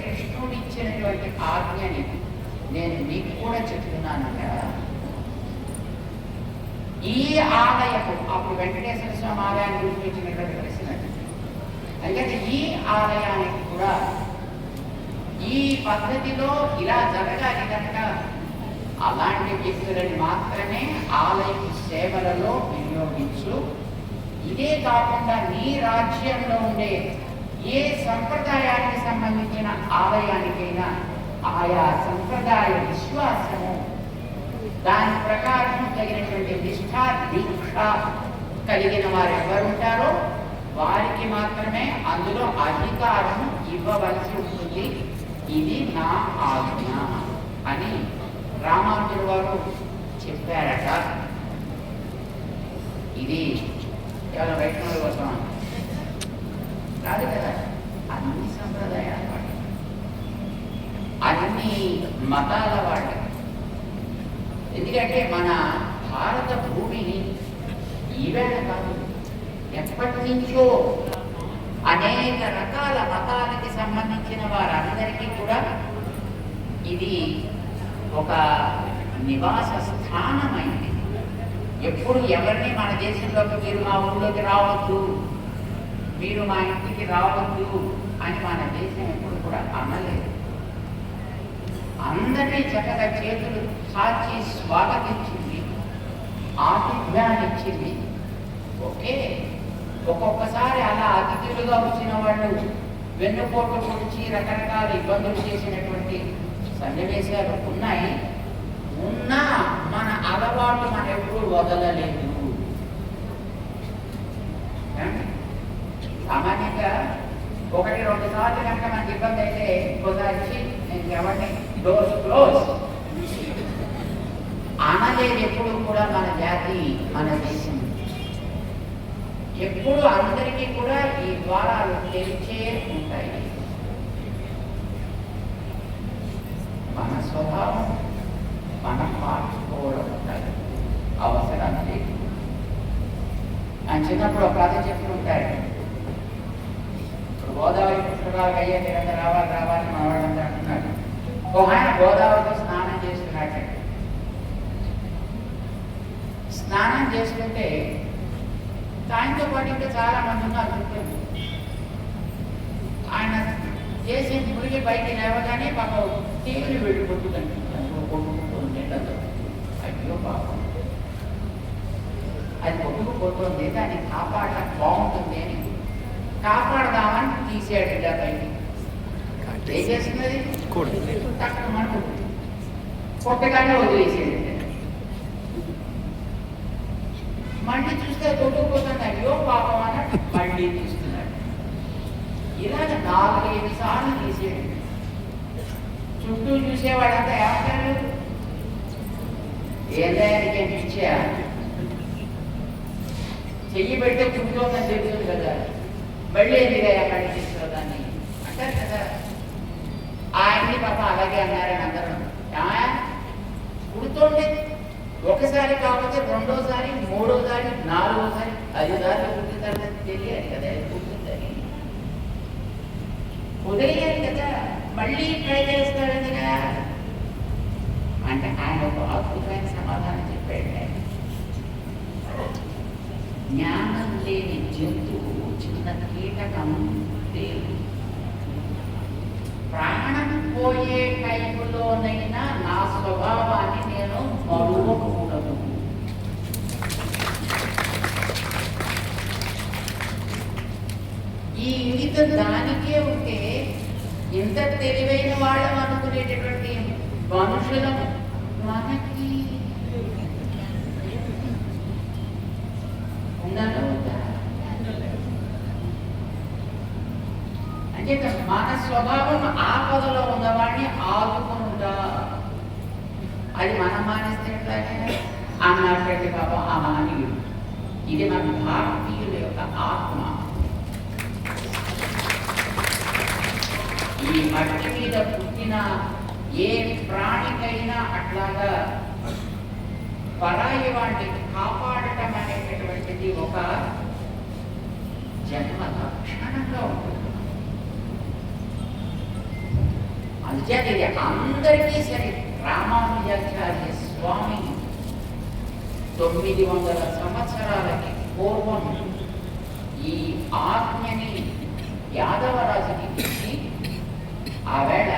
కృష్ణుడిచ్చినటువంటి ఆజ్ఞని నేను మీకు కూడా చెప్తున్నానగా. ఈ ఆలయపు అప్పుడు వెంకటేశ్వర స్వామి ఆలయాన్ని గురించి వచ్చినటువంటి ప్రశ్న అంటే ఈ ఆలయానికి కూడా ఈ పద్ధతిలో ఇలా జరగాలి కనుక అలాంటి వ్యక్తులని మాత్రమే ఆలయ సేవలలో వినియోగించు. ఇదే కాకుండా నీ రాజ్యంలో ఉండే ఏ సంప్రదాయానికి సంబంధించిన ఆలయానికైనా ఆయా సంప్రదాయ విశ్వాసము దాని ప్రకారం తగినటువంటి నిష్ఠా దీక్ష కలిగిన వారు ఎవరుంటారో వారికి మాత్రమే అందులో అధికారం ఇవ్వవలసి ఉంటుంది. ఇది నా ఆజ్ఞ అని రామానుజుల వారు చెప్పారట. ఇది కేవలం వైష్ణవుల కోసం కాదు కదా, అన్ని సంప్రదాయాల వాటి, అన్ని మతాల వాటి. ఎందుకంటే మన భారత భూమిని ఈవేళ కాదు, ఎప్పటి నుంచో అనేక రకాల మతాలకి సంబంధించిన వారందరికీ కూడా ఇది ఒక నివాస స్థానమైంది. ఎప్పుడు ఎవరిని మన దేశంలోకి మీరు మా ఊళ్ళోకి రావద్దు, మీరు మా ఇంటికి రావద్దు అని మన దేశం ఎప్పుడు కూడా అనలేదు. అందరినీ చక్కగా చేతులు సాచి స్వాగతించింది, ఆతిథ్యాన్ని ఇచ్చింది. ఓకే, ఒక్కొక్కసారి అలా అతిథులుగా వచ్చిన వాళ్ళు వెన్నుపోటు పొడిచి రకరకాల ఇబ్బందులు చేసినటువంటి సన్నివేశాలు ఉన్నాయి. ఉన్నా మన అలవాటు మనం ఎప్పుడు వదలలేదు. సామాన్యంగా 1-2 సార్లు కనుక మనకి ఇబ్బంది అయితే ఇంకోసారి నేను ఎవరిని డోర్స్ క్లోజ్ అనలేదు. ఎప్పుడు కూడా మన జాతి, మన దేశం ఎప్పుడు అందరికీ కూడా ఈ ద్వారాలు తెరిచే ఉంటాయి. మన స్వభావం మనం మార్చుకోవడం ఉంటాయి, అవసరం లేదు. ఆయన చిన్నప్పుడు ఒక కథ చెప్తూ ఉంటాడు. ఇప్పుడు గోదావరి పుష్కరాలు అయ్యే మీరంతా రావాలి రావాలి మన వాళ్ళంతా అంటున్నాడు. ఒక ఆయన గోదావరిలో స్నానం చేస్తున్నాడు. స్నానం చేస్తుంటే ఆయనతో పాటు ఇంకా చాలా మంది ఉన్నారు చుట్టూ. ఆయన చేసి మురిగి బయటికి లేవగానే పాప తీరుని వెళ్ళిపోతూ కనిపిస్తాను కొట్టుకుంటుంది. అయ్యో పాపం, అది కొట్టుకుపోతుంది, దాన్ని కాపాడటం బాగుంటుంది అని కాపాడదామని తీసాడు. ఇలా బయటికి ఏం చేస్తున్నది తక్కువ మనకు కొట్టగానే వదిలేసేది. మళ్ళీ చూస్తే కొట్టుకుపోతుంది, అయ్యో పాపం అని మళ్ళీ తీస్తున్నాడు. ఇలాగ 4-5 సార్లు తీసేయండి. చుట్టూ చూసేవాడంతా ఏమంటారు, ఏదానికి పిచ్చా, చెయ్యి పెడితే చుట్టూందని తెలుస్తుంది కదా, మళ్ళీ ఎందుగా ఎక్కడికి తీసుకురాదాన్ని అంటారు కదా. ఆయన్ని పాప అలాగే అన్నారని అందరూ కుడుతోండి. ఒకసారి కాకపోతే 2వ సారి, 3వ సారి, 4వ సారి, 5 సార్లు కుట్టిందని తెలియాలి కదా, కుట్టిందని వదిలేయాలి కదా, మళ్ళీ ట్రై చేస్తాడని కదా. అంటే ఆయన ఒక అద్భుతమైన సమాధానం చెప్పాడు. జ్ఞానం లేని జంతువు, చిన్న కీటకం లేదు. ప్రాణం పోయే టైంలోనైనా నా స్వభావాన్ని నేను మరువకూడదు. ఈ ఇంగితం దానికే ఉంటే ఇంత తెలివైన వాళ్ళం అనుకునేటటువంటి మనుషులం మనకి ఉండాలి. అంటే మన స్వభావం ఆపదలో ఉన్నవాడిని ఆదుకుంటా, అది మనం మానేస్తే అన్నటువంటి పాపం ఆ మానవుడు. ఇది మన భారతీయుల యొక్క ఆత్మ. ఈ మట్టి మీద పుట్టిన ఏ ప్రాణికైనా అట్లాగా పరాయి వాటిని కాపాడటం అనేటటువంటిది ఒక జన్మ లక్షణంగా ఉంటుంది. అందుచేత ఇది అందరికీ సరే. రామానుజాచార్య స్వామి 900 సంవత్సరాలకి పూర్వం ఈ ఆజ్ఞని యాదవరాజుకి ఇచ్చి ఆవేళ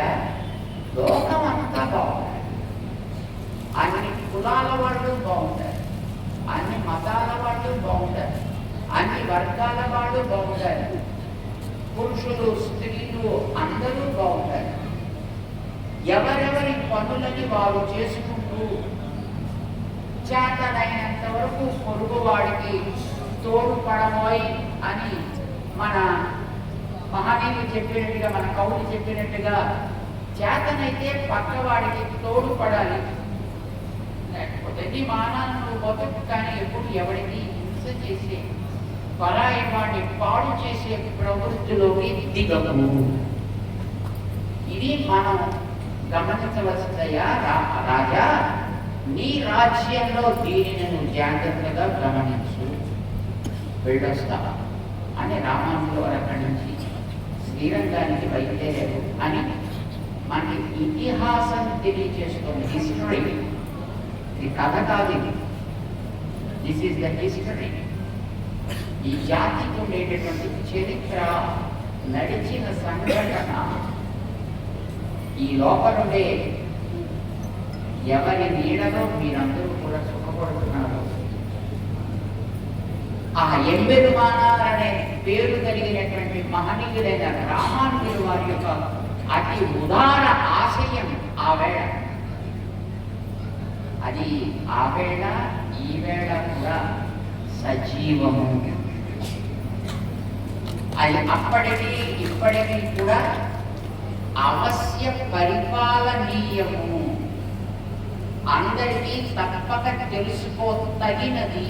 లోకమంతా బాగుంది. అన్ని కులాల వాళ్ళు బాగుంటారు, అన్ని మతాల వాళ్ళు బాగుంటారు, అన్ని వర్గాల వాళ్ళు బాగుంటారు, పురుషులు స్త్రీలు అందరూ బాగుంటారు. ఎవరెవరి పనులని వారు చేసుకుంటూ చేతనైనంత వరకు పొరుగువాడికి తోడుపడమోయ్ అని మన మహనీయులు చెప్పినట్టుగా, మన కవులు చెప్పినట్టుగా చేతనైతే పక్కవాడికి తోడుపడాలి. లేకపోతే నీ మానాన్ని నువ్వు బతుకు, కానీ ఎప్పుడు ఎవరికి హింస చేసే పరాయి వాడిని పాడు చేసే ప్రవృత్తిలోకి దిగము. ఇది మనం గమనించవలసిందయ్యా రాజా. నీ రాజ్యంలో దీనిని నువ్వు జాగ్రత్తగా గమనించు, వెళ్ళొస్తా అని రామానుజుల వారు అక్కడి నుంచి శ్రీరంగానికి బయలుదేరారు అని మనకి ఇతిహాసం తెలియజేస్తుంది. హిస్టరీ, ఇది కథ కాదు, దిస్ ఈస్ ద హిస్టరీ. ఈ జాతికి ఉండేటటువంటి చరిత్ర, నడిచిన సంఘటన, ఈ లోపలుండే ఎవరి నీడలో మీరందరూ కూడా సుఖపడుతున్నారు. ఆ ఎంబెరుమానారనే పేరు కలిగినటువంటి మహనీయుడైన రామానుజుల వారి యొక్క అతి ఉదార ఆశయం ఆ వేళ, అది ఆ వేళ ఈ వేళ కూడా సజీవము. అది అప్పటికి ఇప్పటికీ కూడా అవశ్య పరిపాలనీయము, అందరికీ తప్పక తెలుసుకోతగినది.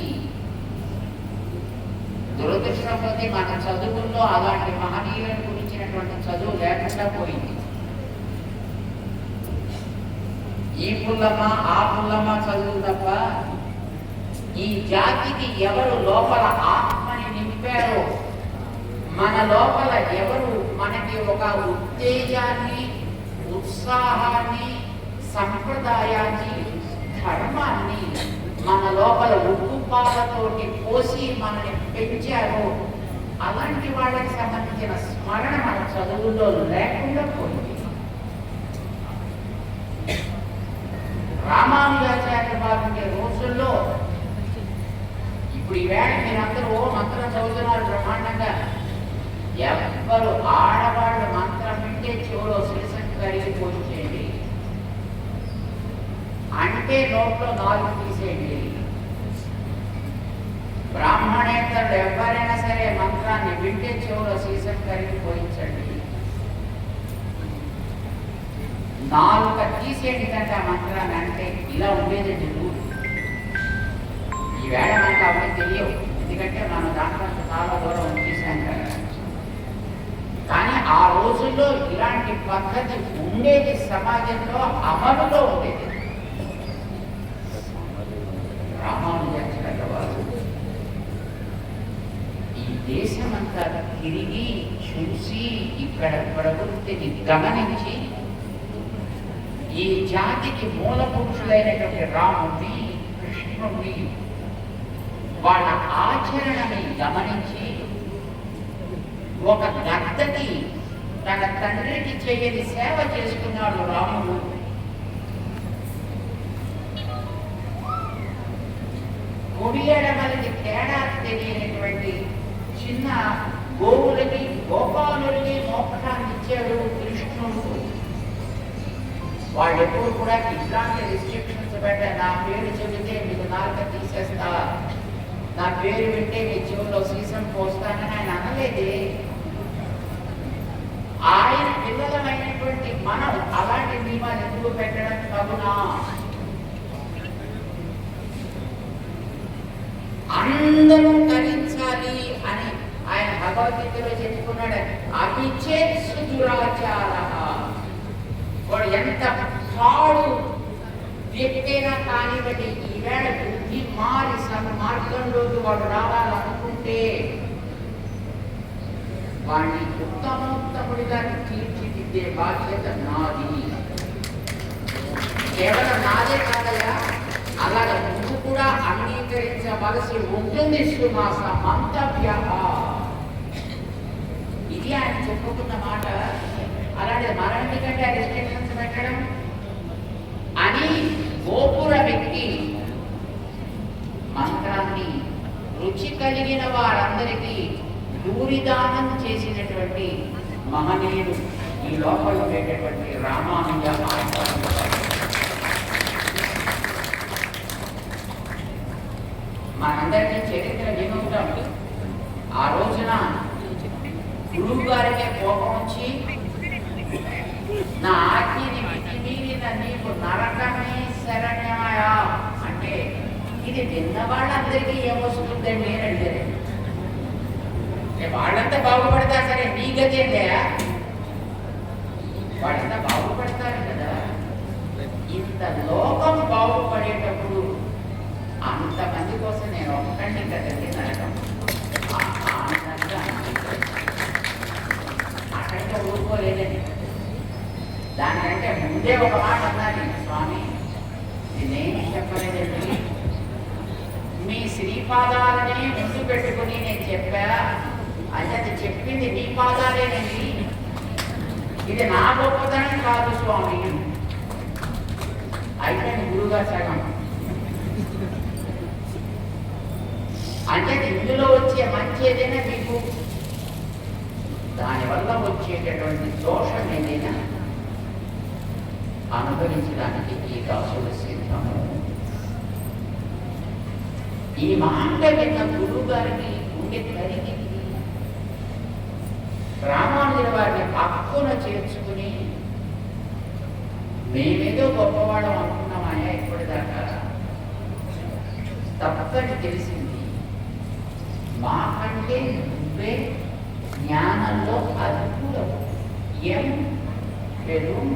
దురదృష్టంతో మన చదువుల్లో అలాంటి మహనీయులను గురించినటువంటి చదువు లేకుండా పోయింది. ఈ పుల్లమ్మ ఆ పుల్లమ్మ చదువు తప్ప ఈ జాతికి ఎవరు లోపల ఆత్మని నింపారో, మన లోపల ఎవరు మనకి ఒక ఉత్తేజాన్ని, ఉత్సాహాన్ని, సంప్రదాయాన్ని, ధర్మాన్ని మన లోపల ఉప్పుపాలతోటి పోసి మనని పెంచారో, అలాంటి వాళ్ళకి సంబంధించిన స్మరణ మన చదువుల్లో లేకుండా పోయింది. రామానుజాచార్య వారి రోజుల్లో ఇప్పుడు ఈవేళ మీరందరూ మంత్రం చదువుతున్నారు బ్రహ్మాండంగా. ఎవ్వరు ఆడవాళ్ళు మంత్రం వింటే చెవులో శ్రీశంకర్ గారికి పూజ చేయండి, అంటే నోట్లో నాలుగు తీసేయండి. బ్రాహ్మణేతరుడు ఎవరైనా సరే మంత్రాన్ని వింటే చెవులో శ్రీశంకర్ గారికి పోయించండి, నాలుక తీసేయండి కంటే ఆ మంత్రాన్ని. అంటే ఇలా ఉండేదండి రూల్. ఈవేళ మనకు అవన్నీ తెలియవు, ఎందుకంటే మనం దాంట్లో చాలా దూరం ఉంచేసాం కదా. కానీ ఆ రోజుల్లో ఇలాంటి పద్ధతి ఉండేది, సమాజంలో అమలులో ఉండేది. రామానుజాచార్య వారు ఈ దేశమంతా తిరిగి చూసి ఇక్కడ ప్రవృత్తిని గమనించి ఈ జాతికి మూల పురుషులైనటువంటి రాముడిని, కృష్ణుడిని, వాళ్ళ ఆచరణని గమనించి ఒక దత్తకి తన తండ్రికి చేయని సేవ చేసుకున్నాడు రాముడు. కుడి ఎడమలకి తేడా తెలియనటువంటి చిన్న గోవులకి, గోపాలులకి మోక్షాన్ని ఇచ్చాడు కృష్ణుడు. వాళ్ళు ఎప్పుడు కూడా ఇట్లాంటి రిస్ట్రిక్షన్స్ పెట్ట, నా పేరు చెబితే మీకు నాలుక తీసేస్తా, నా పేరు వింటే మీ చెవుల్లో సీసం పోస్తానని ఆయన అనలేదే. ఆయన పిల్లలమైనటువంటి మనం అలాంటి నియమాలు ఎందుకు పెట్టడం తగునా? అందరూ తరించాలి అని ఆయన భగవద్గీతలో చెప్పుకున్నాడు. అభిచేత్సు దురాచార, వాడు ఎంత పాడు వ్యక్తైనా కానివ్వండి, ఈవేళ బుద్ధి మారి మార్గంలోకి వాడు రావాలనుకుంటే వాడిని ఉత్తమోత్తముడిగా తీర్చిదిద్దే బాధ్యత నాది. కేవలం నాదే కాదయా, అలాగే నువ్వు కూడా అంగీకరించవలసి ఉంటుంది. సుమాస మంతవ్య, ఇది ఆయన చెప్పుకున్న మాట. అలాంటి మరణికంటే రిస్ట్రిక్షన్స్ పెట్టడం అని గోపురమెక్కి మంత్రాన్ని రుచి కలిగిన వారందరికీ దూరిదానం చేసినటువంటి మహనీయుడు ఈ లోపల ఉండేటటువంటి రామానుజ. మనందరికీ చరిత్ర వినుంటాం. ఆ రోజున గురువు గారికి కోపం వచ్చి, నా ఆజ్ఞని మితిమీరిన నీకు నరకమే శరణ్యమయా అంటే, ఇది విన్న వాళ్ళందరికీ ఏమొస్తుందండి అని అడిగారు. వాళ్ళంతా బాగుపడతా సరే, నీ గతి ఏంటయా? వాళ్ళంతా బాగుపడతారు కదా. ఇంత లోకం బాగుపడేటప్పుడు అంతమంది కోసం నేను ఒక్కడిని కదండి నరకం. అక్కడితో ఊరుకోలేదండి. దానికంటే ముందే ఒక మాట అన్నాను, స్వామి నేనేమి చెప్పలేదండి, మీ శ్రీపాదాలనే ముందు పెట్టుకుని నేను చెప్పా, అది చెప్పింది మీ పాదాలేనండి, ఇది నా గొప్పతనం కాదు స్వామి. అయిపోయింది గురువుగారు సగం. అంటే ఇందులో వచ్చే మంచి ఏదైనా మీకు దానివల్ల వచ్చేటటువంటి దోషం ఏదైనా అనుభవించడానికి ఈ దాసుడు సిద్ధము. ఈ మాట విన్న గురువు గారికి ఉండే తరిగి రామానుజుల వారిని పక్కున చేర్చుకుని, మేమేదో గొప్పవాళ్ళం అనుకున్నామయ్యా ఇప్పటిదాకా, తప్పని తెలిసింది, మాకంటే నువ్వే జ్ఞానంలో అద్భుతం. ఎం పెరుం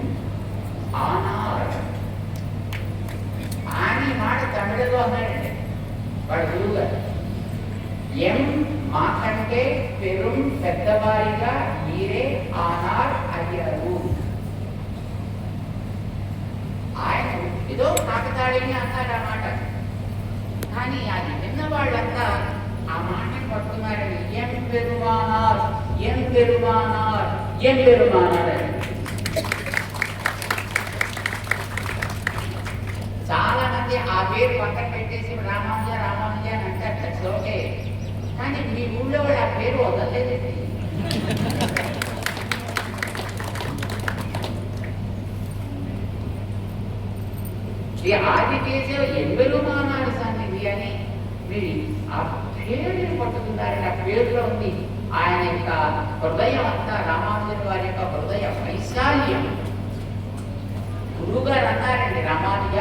ఆనార్ అని మాట తమిళలో అన్నాడండి వాడు గురువు గారు. ఎం మాకంటే పెరుం పెద్దవారిగా మీరే ఆనార్ అయ్యారు. ఆయన ఏదో కాకతాళిని అన్నారు ఆ మాట, కానీ అది విన్న వాళ్ళంతా ఆ మాటను పట్టుకున్నారని ఎం పెరుమానార్, ఎం పెరుమానార్, ఎం పెరుమానార్ అని. చాలా మంది ఆ పేరు పక్కన పెట్టేసి రామానుజ రామానుజ అని అంటే ఓకే, కానీ మీ ఊళ్ళో వాళ్ళు ఆ పేరు వదలలేదండి. ఈ ఆదికేశవ ఎంబెరుమానాడు సన్నిధి అని మీరు ఆ పేరుని పట్టుకున్నారని, ఆ పేరులో ఉంది ఆయన యొక్క హృదయం అంతా, రామానుజుల వారి యొక్క హృదయ వైశాల్యం. గురువుగారు అన్నారండి, రామానుజ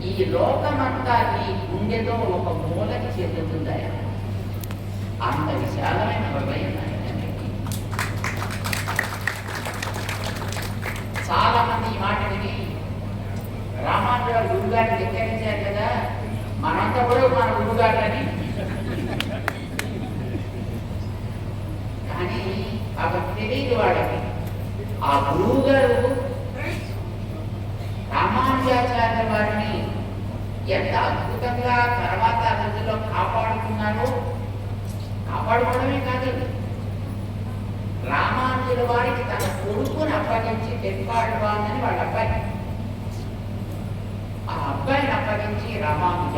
ఈ లోకమంతా నీ గుండెతో ఒక మూలకి చెందుతుందయా, అంత విశాలమైన హృదయం. చాలా మంది ఈ మాట విని రామానుజుల గురువు గారిని ధిక్కరించారు కదా, మనంతా కూడా మన గురువు గారిని. కానీ అవి తెలియదు వాళ్ళకి. ఆ గురువు గారు రామానుజాచార్య వారిని ఎంత అద్భుతంగా తర్వాత రోజుల్లో కాపాడుకున్నారో, కాపాడుకోవడమే కాదు, రామానుజుల వారికి తన కొడుకుని అప్పగించి తెప్పాడువాలని వాళ్ళ అబ్బాయి, ఆ అబ్బాయిని అప్పగించి, రామానుజ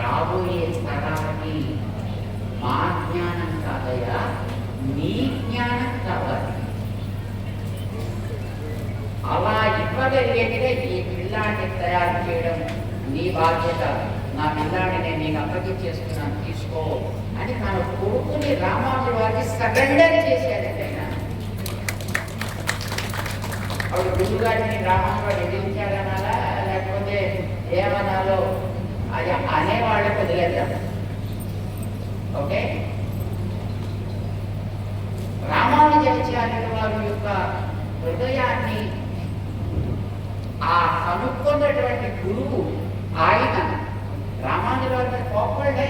రాబోయే తరానికి మా జ్ఞానం కాదయా, నీ జ్ఞానం కావాలి, అలా ఇవ్వగలిగేదే ఈ పిల్లాడిని తయారు చేయడం నీ బాధ్యత, నా పిల్లాడిని నేను అప్పగించేస్తున్నాను తీసుకో అని తన కొడుకుని రామానుజుల వారికి సరెండర్ చేశాడండి ఆయన. అప్పుడు గురువు గారిని రామానుజుడు ఎదిరించాడనాలా లేకపోతే ఏమనాలో అది అనేవాళ్ళకి వదిలేద్దాం. ఓకే, రామానుజాచార్యుల వారి యొక్క హృదయాన్ని ఆ కనుక్కున్నటువంటి గురువు ఆయన రామానుజుల వారిని కోపడే.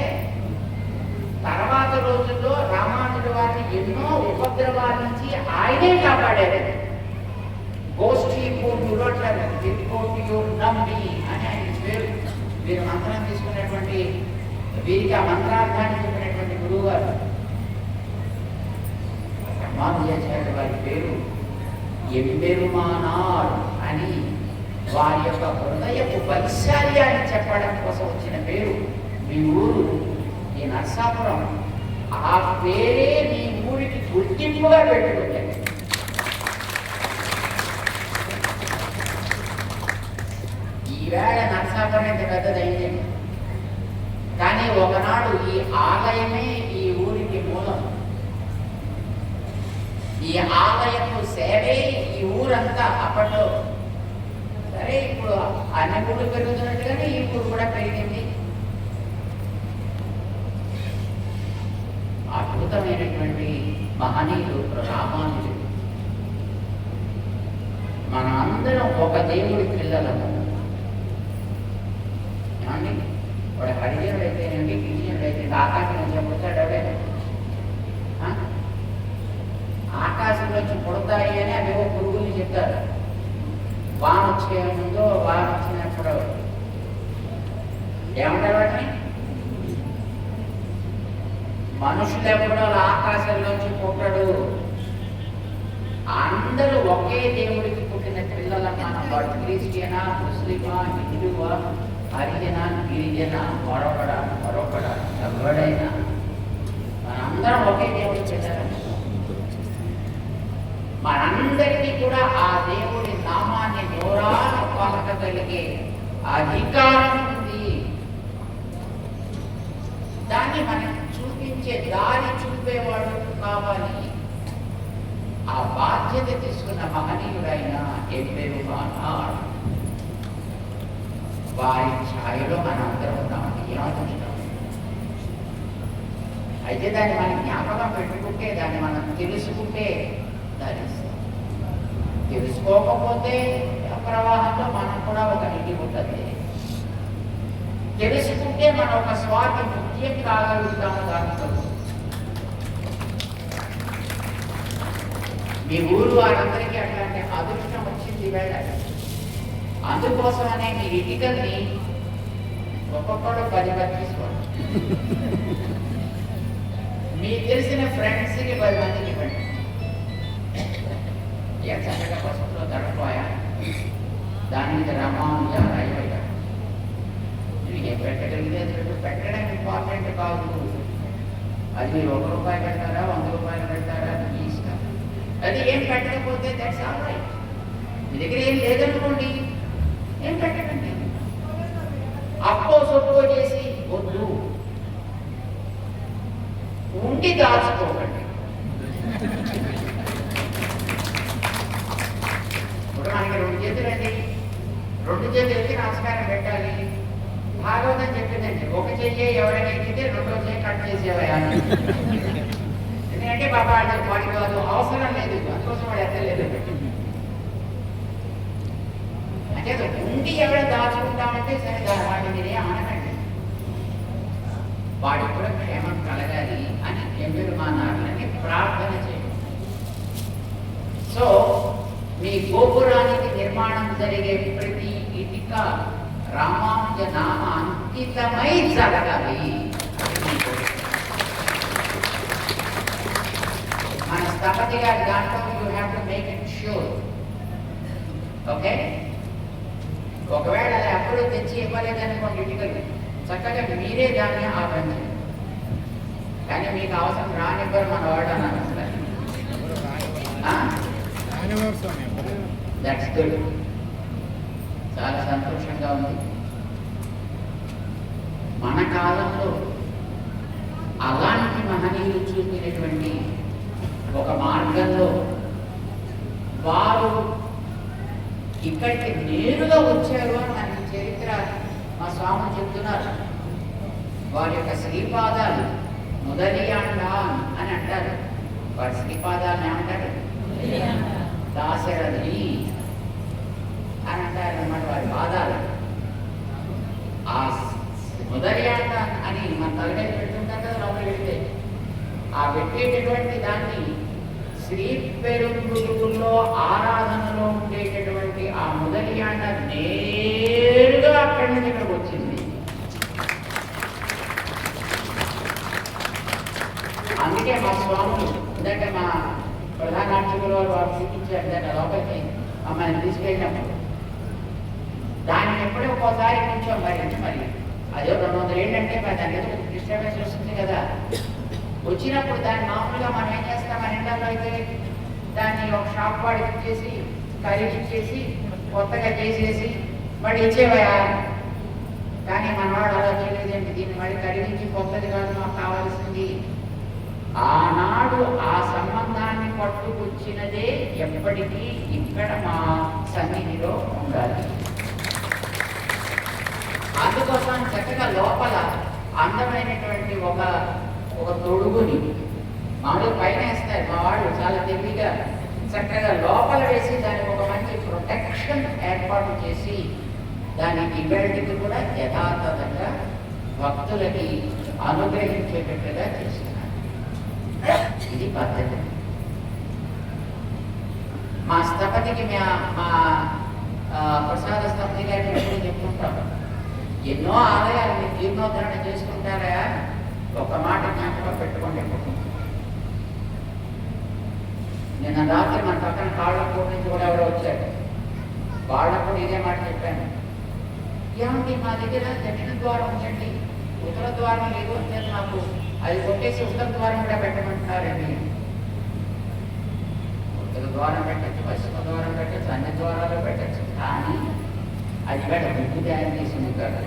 తర్వాత రోజుల్లో రామానుజుల వారిని ఎన్నో ఉపద్రవాల నుంచి ఆయనే కాపాడారు. గోష్ఠీ పూర్ణులు అంటారు, నమ్మి అని ఆయన పేరు. వీరు మంత్రం తీసుకున్నటువంటి, వీరికి ఆ మంత్రార్థాన్ని చెప్పినటువంటి గురువు గారు రామానుజాచార్య వారి పేరు ఎంబెరుమానార్ అని వారి యొక్క హృదయపు వైశాల్యాన్ని చెప్పడం కోసం వచ్చిన పేరు మీ ఊరు ఈ నరసాపురం. ఆ పేరే మీ ఊరికి గుర్తింపుగా పెట్టుకుంటే ఈవేళ నరసాపురం ఇంత పెద్దదైంది, కానీ ఒకనాడు ఈ ఆలయమే ఈ ఊరికి మూలం. ఈ ఆలయపు సేవే ఈ ఊరంతా అప్పట్లో. సరే, ఇప్పుడు అన్ని ఊళ్ళు పెరుగుతున్నట్టుగానే ఈ ఊరు కూడా పెరిగింది. అద్భుతమైనటువంటి మహనీయులు రామానుజుడు. మన అందరం ఒక దేవుడి పిల్లలము. ఏమండి, వాడు హరిజనుడు అయితేనండి, గిరిజనుడు అయితే ఆకాశం నుంచి పుడతాడు. ఎవడైనా ఆకాశంలోంచి పుడతాయి అని అవేవో పురుగుల్ని చెప్తారు. వాన వచ్చే ముందు వాన వచ్చినప్పుడు ఏమంటారు వాటిని? మనుషులు ఎవడో ఆకాశంలోంచి పుట్టడు. అందరూ ఒకే దేవుడికి పుట్టిన పిల్లల మనం. వాడు క్రిస్టియనా, ముస్లిమా, హిందువా, హరిజన, గిరిజన, మరొకడ ఎవడైనా మనందరం ఒకే దేవుడికి పిల్లలు. మనందరికీ కూడా ఆ దేవుడి నామాన్ని నోరాన పలకగలిగే అధికారం ఉంది. దాన్ని మనం చూపించే దారి చూపేవాడు కావాలి. ఆ బాధ్యత తీసుకున్న మహనీయుడైన ఎమ్మెల్యేవాడు. వారి ఛాయలో మనం అందరం ఉన్నామని ఏమనుకుంటాం. అయితే దాన్ని మనం జ్ఞాపకం పెట్టుకుంటే, దాన్ని మనం తెలుసుకుంటే ధరిస్తాం. తెలుసుకోకపోతే ప్రవాహంలో మనం కూడా ఒక నిధి ఉంటుంది. తెలుసుకుంటే మనం ఒక స్వార్థ ముఖ్యం కాగలుగుతాము. దాంట్లో మీ ఊరు వారందరికీ అట్లాంటి అదృష్టం వచ్చింది వేళ. అందుకోసమనే మీ ఇటికల్ని ఒక్కొక్కడు 10 తీసుకోండి. మీకు తెలిసిన ఫ్రెండ్స్కి 10 మందికి ఇవ్వండి. ఏ చక్కగా పసుపులో తడపోయా దాని మీద రామానుజ రాయబడ్డా. ఏ పెట్టగలిగితే అది పెట్టడం ఇంపార్టెంట్ కాదు. అది మీరు ₹1 పెడతారా, ₹100 పెడతారా, మీ ఇష్టం. అది ఏం పెట్టకపోతే దట్స్ ఆల్ రైట్. మీ దగ్గర ఏం లేదనుకోండి, ఏం పెట్టకండి. అప్పో సొప్పో చేసి వద్దు, ఉండి దాచుకోకండి. ఇప్పుడు మనకి 2 చేతులు అండి, 2 చేతులు ఎత్తి నమస్కారం పెట్టాలి. భాగవతం చెప్పిందండి, ఒక చెయ్యి ఎవరైనా ఎక్కితే 2వ చెయ్యి కట్ చేసేవా. ఎందుకంటే బాబా అంటే వాడికి అది అవసరం లేదు, అందుకోసం వాడు ఎత్తలేదు. అంటే ఉండి ఎవరైనా దాచుకుంటామంటే సరే, వాటి మీరే అనకండి. వాడికి కూడా క్షేమం కలగాలి అని ఎమ్మెల్యేమానాలని ప్రార్థన చేయండి. సో మీ గోపురానికి నిర్మాణం జరిగే ప్రతి ఇటిక రామానుజ నామ అంకితమై జరగాలి. మన స్థపతి గారి దాంట్లో you have to make it sure. Okay, ఒకవేళ అది అప్పుడు తెచ్చి ఇవ్వలేదనుకోండి ఇటుకలు, చక్కగా మీరే దాన్ని ఆపండి. కానీ మీకు అవసరం రానివ్వరు మన వాడు అన్నారు. దట్స్ గుడ్, చాలా సంతోషంగా ఉంది. మన కాలంలో అలాంటి మహనీయులు చూపినటువంటి ఒక మార్గంలో వారు ఇక్కడికి నేరుగా వచ్చారు అని మనకి చరిత్ర మా స్వామి చెప్తున్నారు. వారి యొక్క శ్రీపాదాలు ముదలియాండాన్ అని అంటారు. వారి శ్రీపాదాలను ఏమంటారు? దాశరథి అని అంటారు అన్నమాట. వారి పాదాలు ఆ ముదలియాండాన్ అని మన తలగై పెట్టుకుంటారు కదా లోపల పెడితే. ఆ పెట్టేటటువంటి దాన్ని శ్రీ పెరుంగులో ఆరాధనలో ఉండేటటువంటి ఆ ముదలియాండ నేరుగా అక్కడి నుంచి ఇక్కడికి వచ్చింది. అందుకే మా స్వాములు ఎందుకంటే మా ప్రధాన అర్చకులు వారు చూపించారు. దాన్ని లోపలికి అమ్మాయిని తీసుకెళ్ళినప్పుడు దాన్ని ఎప్పుడో ఒక్కోసారి కొంచెం మరి అదే 200 ఏళ్ళంటే మరి దాని ఏదో డిస్టర్బెన్స్ వస్తుంది కదా. వచ్చినప్పుడు దాన్ని మామూలుగా మనం ఏం చేస్తాం, మన ఇంట్లో అయితే దాన్ని ఒక షాప్ వాడికి ఇచ్చేసి ఖరీదు ఇచ్చేసి కొత్తగా చేసేసి వాడు ఇచ్చేవయా. కానీ మనవాడు అలా చేయలేదండి, దీన్ని మళ్ళీ ఖరీదించి కొత్తది కాదు మాకు కావాల్సింది. ఆనాడు ఆ సంబంధాన్ని పట్టుకొచ్చినదే ఎప్పటికీ ఇక్కడ మా సన్నిధిలో ఉండాలి. అందుకోసం చక్కగా లోపల అందమైనటువంటి ఒక తొడుగుని మామూలుగా పైన వేస్తారు మా వాళ్ళు చాలా తెలివిగా, చక్కగా లోపల వేసి దానికి ఒక మంచి ప్రొటెక్షన్ ఏర్పాటు చేసి దానికి ఇవాళకి కూడా యథాతథంగా భక్తులకి అనుగ్రహించేటట్టుగా చేస్తున్నారు. ఇది పద్ధతి. మా స్థపతికి మా ప్రసాద స్థపతి గారికి ఎప్పుడు చెప్పుకుంటాం, ఎన్నో ఆలయాలు మీరు జీర్ణోద్ధరణ చేసుకుంటారా, ఒక మాట జ్ఞాపకం పెట్టుకోండి. నిన్న రాత్రి మన పక్కన కాళ్ళపూడి నుంచి కూడా ఎవరో వచ్చారు. వాళ్ళకు ఇదే మాట చెప్పాను, ఏమండి మా దగ్గర దక్షిణ ద్వారం ఉంచండి, ఉత్తర ద్వారం లేదు అంటే నాకు అది కొట్టేసి ఉత్తర ద్వారం కూడా పెట్టమంటున్నారండి. ఉత్తర ద్వారం పెట్టచ్చు, పశ్చిమ ద్వారం పెట్టచ్చు, అన్ని ద్వారాలు పెట్టచ్చు, కానీ అది కూడా బుద్ధి తయారు చేసింది కాదు.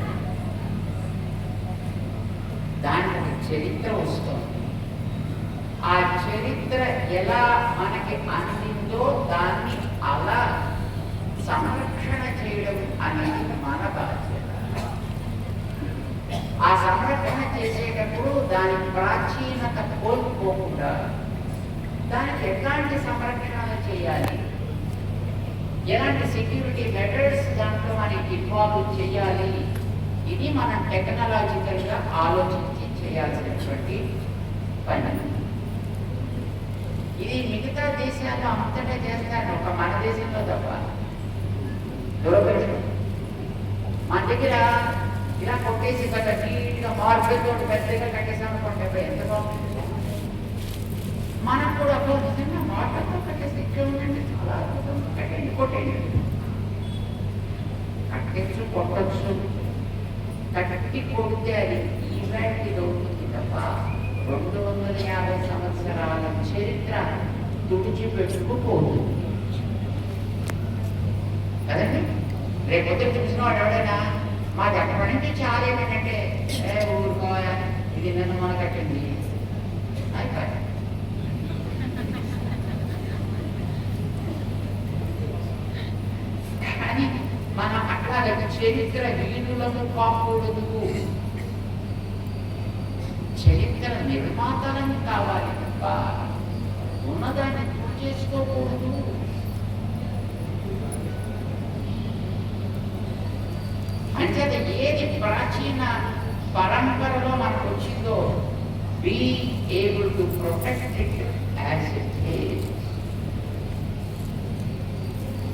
దానికి ఒక చరిత్ర వస్తుంది. ఆ చరిత్ర ఎలా మనకి అందిందో దాన్ని అలా సంరక్షణ చేయడం అనేది మన బాధ్యత. ఆ సంరక్షణ చేసేటప్పుడు దాని ప్రాచీనత కోల్పోకుండా దానికి ఎట్లాంటి సంరక్షణ చేయాలి, ఎలాంటి సెక్యూరిటీ మెథడ్స్ దాంట్లో మనకి ఇన్వాల్వ్ చేయాలి, ఇది మనం టెక్నాలజికల్గా ఆలోచించి చేయాల్సినటువంటి పని. ఇది మిగతా దేశాల్లో అంతటా చేస్తాను, ఒక మన దేశంలో తప్ప. దురదృష్టం మన దగ్గర ఇలా కొట్టేసి కదా నీట్గా మార్కెట్ పెద్దగా కట్టేసామనుకోండి, ఎంత బాగుంటుంది. మనం కూడా అప్పుడు నిజంగా మార్కెట్తో కట్టేసి ఇక్కడ ఉండండి, చాలా అద్భుతం, కట్టండి కొట్టండి, కట్టచ్చు కొట్టచ్చు. కట్టి కొడితే అది ఈవేళకి దొరుకుతుంది తప్ప 250 సంవత్సరాల చరిత్ర తుడిచిపెట్టుకుపోతుంది కదండి. రేపొద్దు చూసిన వాడు ఎవడైనా మాది అక్కడి నుంచి చాలా ఏమిటంటే ఊరుకోయా ఇది నన్ను మన కట్టింది అయిపోయి. కానీ మనం అట్లాగే చరిత్ర వీణులను కాకూడదు, చరిత్ర నిర్మాతలను కావాలి తప్ప ఉన్నదాన్ని పూర్తి చేసుకోకూడదు. అంచేత ఏది ప్రాచీన పరంపరలో మనకు వచ్చిందో be able to protect it as it is.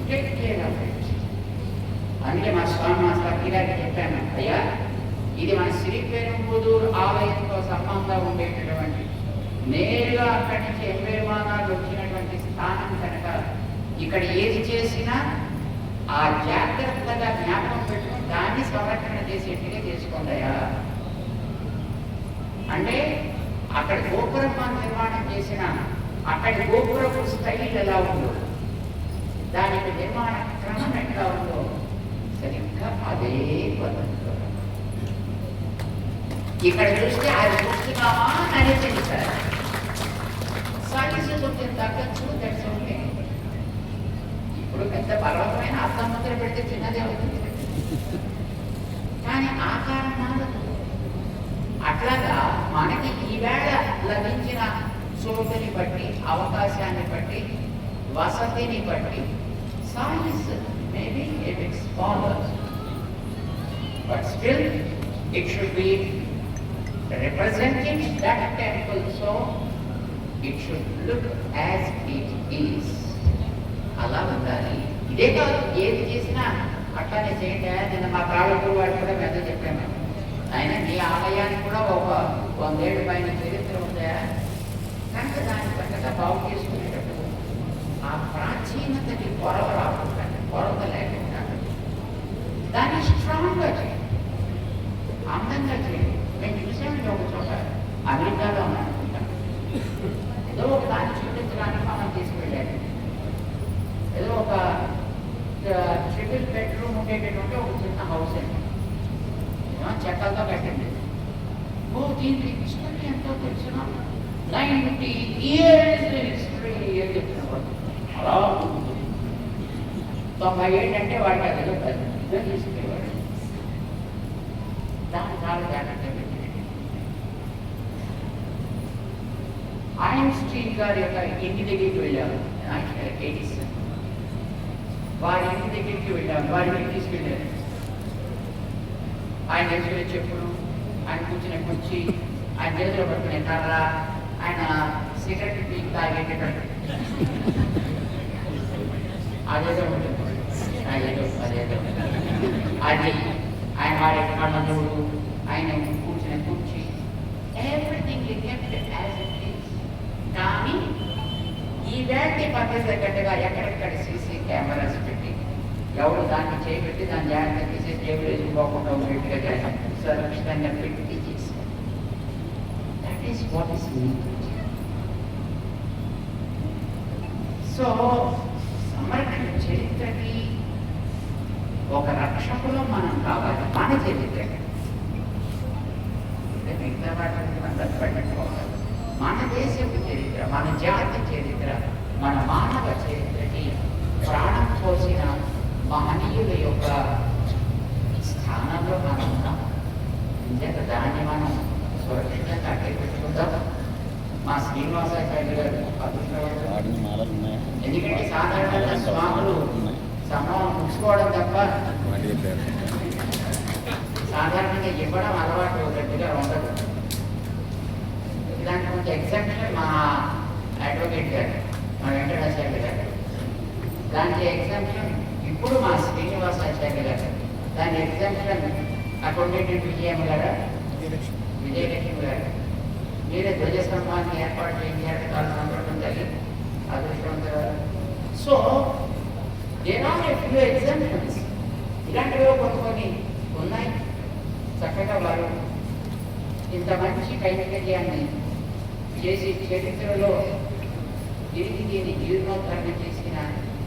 Take care of it. అందుకే మా స్వామి మా సత్య గారికి చెప్పాను, అయ్యా ఇది మన శ్రీపెరుంబుదూరు ఆలయంతో సంబంధం ఉండేటటువంటి నేరుగా అక్కడి నుంచి ఎంబెరుమానాలు వచ్చినటువంటి స్థానం కనుక ఇక్కడ ఏది చేసినా ఆ జాగ్రత్తగా జ్ఞాపకం పెట్టుకుని దాన్ని సంరక్షణ చేసేట్టుగా చేసుకోండియా. అంటే అక్కడ గోపురం నిర్మాణం చేసిన అక్కడి గోపురపు స్టైల్ ఎలా ఉందో, దానికి నిర్మాణ క్రమం ఎట్లా ఉందో సరిగ్గా అదే పద్ధతిలో ఇక్కడ చూస్తే అది చూస్తున్నామా అని తెలుస్తారు. సైన్స్ కొంచెం తగ్గచ్చు, తెలుసుంటే ఇప్పుడు పెద్ద పర్వతమైన అర్థమంత్రం పెడితే చిన్నదే అవుతుంది, కానీ ఆకారం మారదు. అట్లాగా మనకి ఈవేళ లభించిన చోటుని బట్టి, అవకాశాన్ని బట్టి, వసతిని బట్టి science maybe a bit smaller, but still it should be representing that temple, so it should look as it is. అలా ఉండాలి. ఇదే కాదు, ఏది చేసినా అట్లానే చేయండి. నేను మా కాళ్ళకు వాడు కూడా పెద్ద చెప్పాను, ఆయన మీ ఆలయానికి కూడా ఒక 100 ఏళ్ళ పైన చరిత్ర ఉందా కనుక దాన్ని చక్కగా బాగు చేసుకునేటప్పుడు ఆ ప్రాచీనతకి కొరవ రాకుండా, కొరత లేకుండా దాన్ని స్ట్రాంగ్గా చేయండి, అందంగా చేయండి. మేము చూసామండి ఒక చోట అమెరికాలో అనుకుంటాం, ఏదో ఒక దాన్ని చూపించడానికి మనం తీసుకెళ్ళాలి. ఏదో ఒక ట్రిపుల్ బెడ్రూమ్ ఉండేటటువంటి ఒక చిన్న హౌస్ అండి, చెక్కలతో కట్టింది. దీనికి హిస్టరీ ఎంతో తెలిసిన 90 years హిస్టరీ అని చెప్తున్నారు. అలా 90 ఏళ్ళంటే వాడికి అదేదో పెద్ద తీసుకునేవాడు. దాన్ని చాలా జాగ్రత్తగా పెట్టండి. ఐన్స్టీన్ గారి యొక్క ఇంటి దగ్గరికి వెళ్ళారు, ఎడిసన్ వారి ఇంటి దగ్గరికి వెళ్ళారు, వారి ఇంటికి తీసుకెళ్ళారు. ఆయన వేసుకునే చెప్పులు, ఆయన కూర్చునే కుర్చీ, ఆయన చేతిలో పట్టుకునే కర్ర, ఆయన సిగరెట్ పీక్ తాగేటటువంటి అదేదో ఉంటుంది, అదేదో అది ఆయన వాడే కళ్ళజోడు, ఆయన కూర్చునే కుర్చీ, ఎవ్రీథింగ్ యాజ్ ఇట్ ఈస్. కానీ ఈ వ్యాధి పద్ధతి తగ్గట్టుగా ఎక్కడెక్కడ సీసీ కెమెరాస్ పెట్టి ఎవరు దాన్ని చేయబెట్టి దాన్ని జాగ్రత్త తీసి టేబుల్ వేసుకోకుండా ఉండేట్టుగా సురక్షితంగా పెట్టి చేశారు. That is what is need. So సంరక్షణ చరిత్రకి ఒక రక్షకులో మనం కావాలి. మన చరిత్ర మిగతా వాటిని మనం తప్పట్టుకోవాలి. మన దేశపు చరిత్ర, మన జాతి చరిత్ర, మన మానవ చరిత్రకి ప్రాణం పోసిన మహనీయుల యొక్క స్థానంలో మనం ఉన్నాం. ఇంతక దాన్ని మనం సురక్షితంగా అట్టే పెట్టుకుంటాం. మా శ్రీనివాసాచార్య గారు అదృష్టవంతులు. ఎందుకంటే సాధారణంగా స్వాములు సమయం ముడుచుకోవడం తప్ప సాధారణంగా ఇవ్వడం అలవాటు గట్టిగా ఉండదు. ఇలాంటి కొంచెం ఎగ్జామ్షన్ మా అడ్వకేట్ గారు, మా వెంకటాచార్య గారు, దానికి ఎగ్జామ్షన్ ఇప్పుడు మా శ్రీనివాసాచార్య గారు, దాని ఎగ్జామ్షన్ అకౌంటెంట్ విజయమ్మ గారు, విజయలక్ష్మి గారు, మీరే ధ్వజస్తంభాన్ని ఏర్పాటు చేయాలి. చాలా సంతోషం జరిగింది, అదృష్టవంతులు. So there are a few exemptions. ఇలాంటివి కొన్ని ఉన్నాయి. చక్కగా వారు ఇంత మంచి కైంకర్యాన్ని చేసి చరిత్రలో తిరిగి దీన్ని జీర్ణోద్ధరణ చేసిన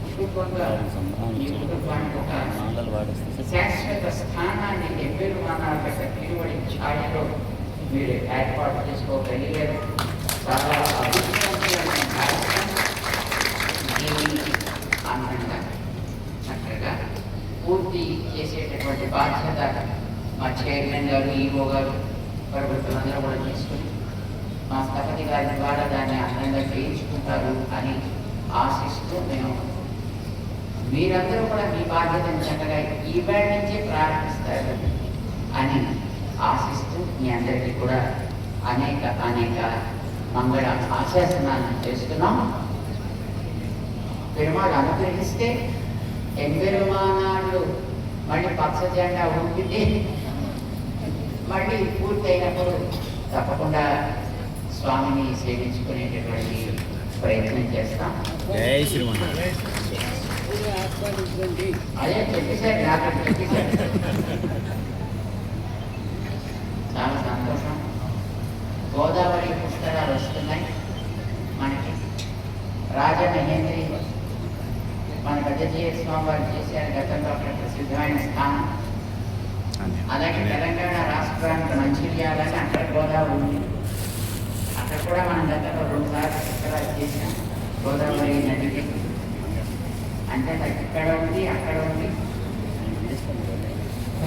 కుటుంబంగా ఈ కుటుంబానికి ఒక శాశ్వత స్థానాన్ని ఎవ్వెరుమానాల తిరువడి ఛాయలో మీరు ఏర్పాటు చేసుకోగలిగారు. చాలా అభివృద్ధి ఆనందంగా చక్కగా పూర్తి చేసేటటువంటి బాధ్యత మా చైర్మన్ గారు, ఈఓ గారు, ప్రభుత్వాలందరూ కూడా తీసుకుని మా స్థపతి గారి ద్వారా దాన్ని అందంగా చేయించుకుంటారు అని ఆశిస్తూ మేము మీరందరూ కూడా మీ బాధ్యతను చక్కగా ఈవేళ నుంచే ప్రారంభిస్తారు అని ఆశిస్తూ మీ అందరికీ కూడా అనేక అనేక మంగళ ఆశాసనాలను చేస్తున్నాం. పెరుమాళ్ళు అనుగ్రహిస్తే ఎంబెరుమానాళ్ళు మళ్ళీ పక్ష జెండా ఊపితే మళ్ళీ పూర్తయినప్పుడు తప్పకుండా స్వామిని సేవించుకునేటటువంటి ప్రయత్నం చేస్తాం. అదే చెప్పేశారు, నాకు చెప్పేశారు. చాలా సంతోషం. గోదావరి పుష్కరాలు వస్తున్నాయి మనకి. రాజమహేంద్రి మన పెద్దజీయ స్వామి వారు చేశారు గతంలో అక్కడ ప్రసిద్ధమైన స్థానం. అలాగే తెలంగాణ రాష్ట్రానికి మంచిర్యాలని అక్కడ గోదావరి ఉంది. అక్కడ కూడా మనం గతంలో 2 సార్లు పుష్కరాలు చేశాం గోదావరి నదికి. అంటే ఇక్కడ ఉంది, అక్కడ ఉంది.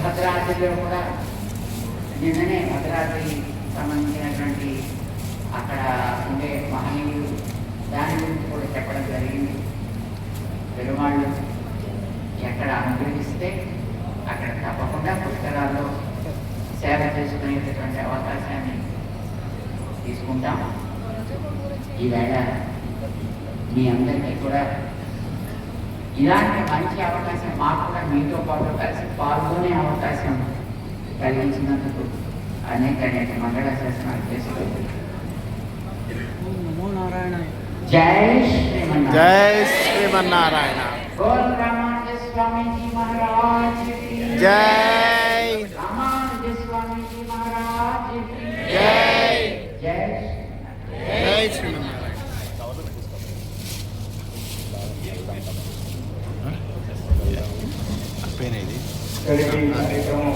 భద్రాద్రిలో కూడా నిన్ననే భద్రాద్రి సంబంధించినటువంటి అక్కడ ఉండే మహనీయులు దాని గురించి కూడా చెప్పడం జరిగింది. పెరుమాళ్ళు ఎక్కడ అనుగ్రహిస్తే అక్కడ తప్పకుండా పుష్కరాల్లో సేవ చేసుకునేటటువంటి అవకాశాన్ని తీసుకుంటాం. ఈవేళ మీ అందరికీ కూడా ఇలాంటి మంచి అవకాశం మాకు కూడా మీతో పాటు కలిసి పాల్గొనే అవకాశం కలిగించినందుకు అనేక అనేక మంగళాశాసనాలు చేసుకుంటూ జై శ్రీమన్నారాయణ. జై శ్రీమన్నారాయణ. గోల్ రామానంద స్వామీజీ మహారాజ్. జై రామానుజ స్వామి జీ మహారాజ్ కి జై జై జై శ్రీమన్నారాయణ. అప్పేనా ఇది? కార్యక్రమం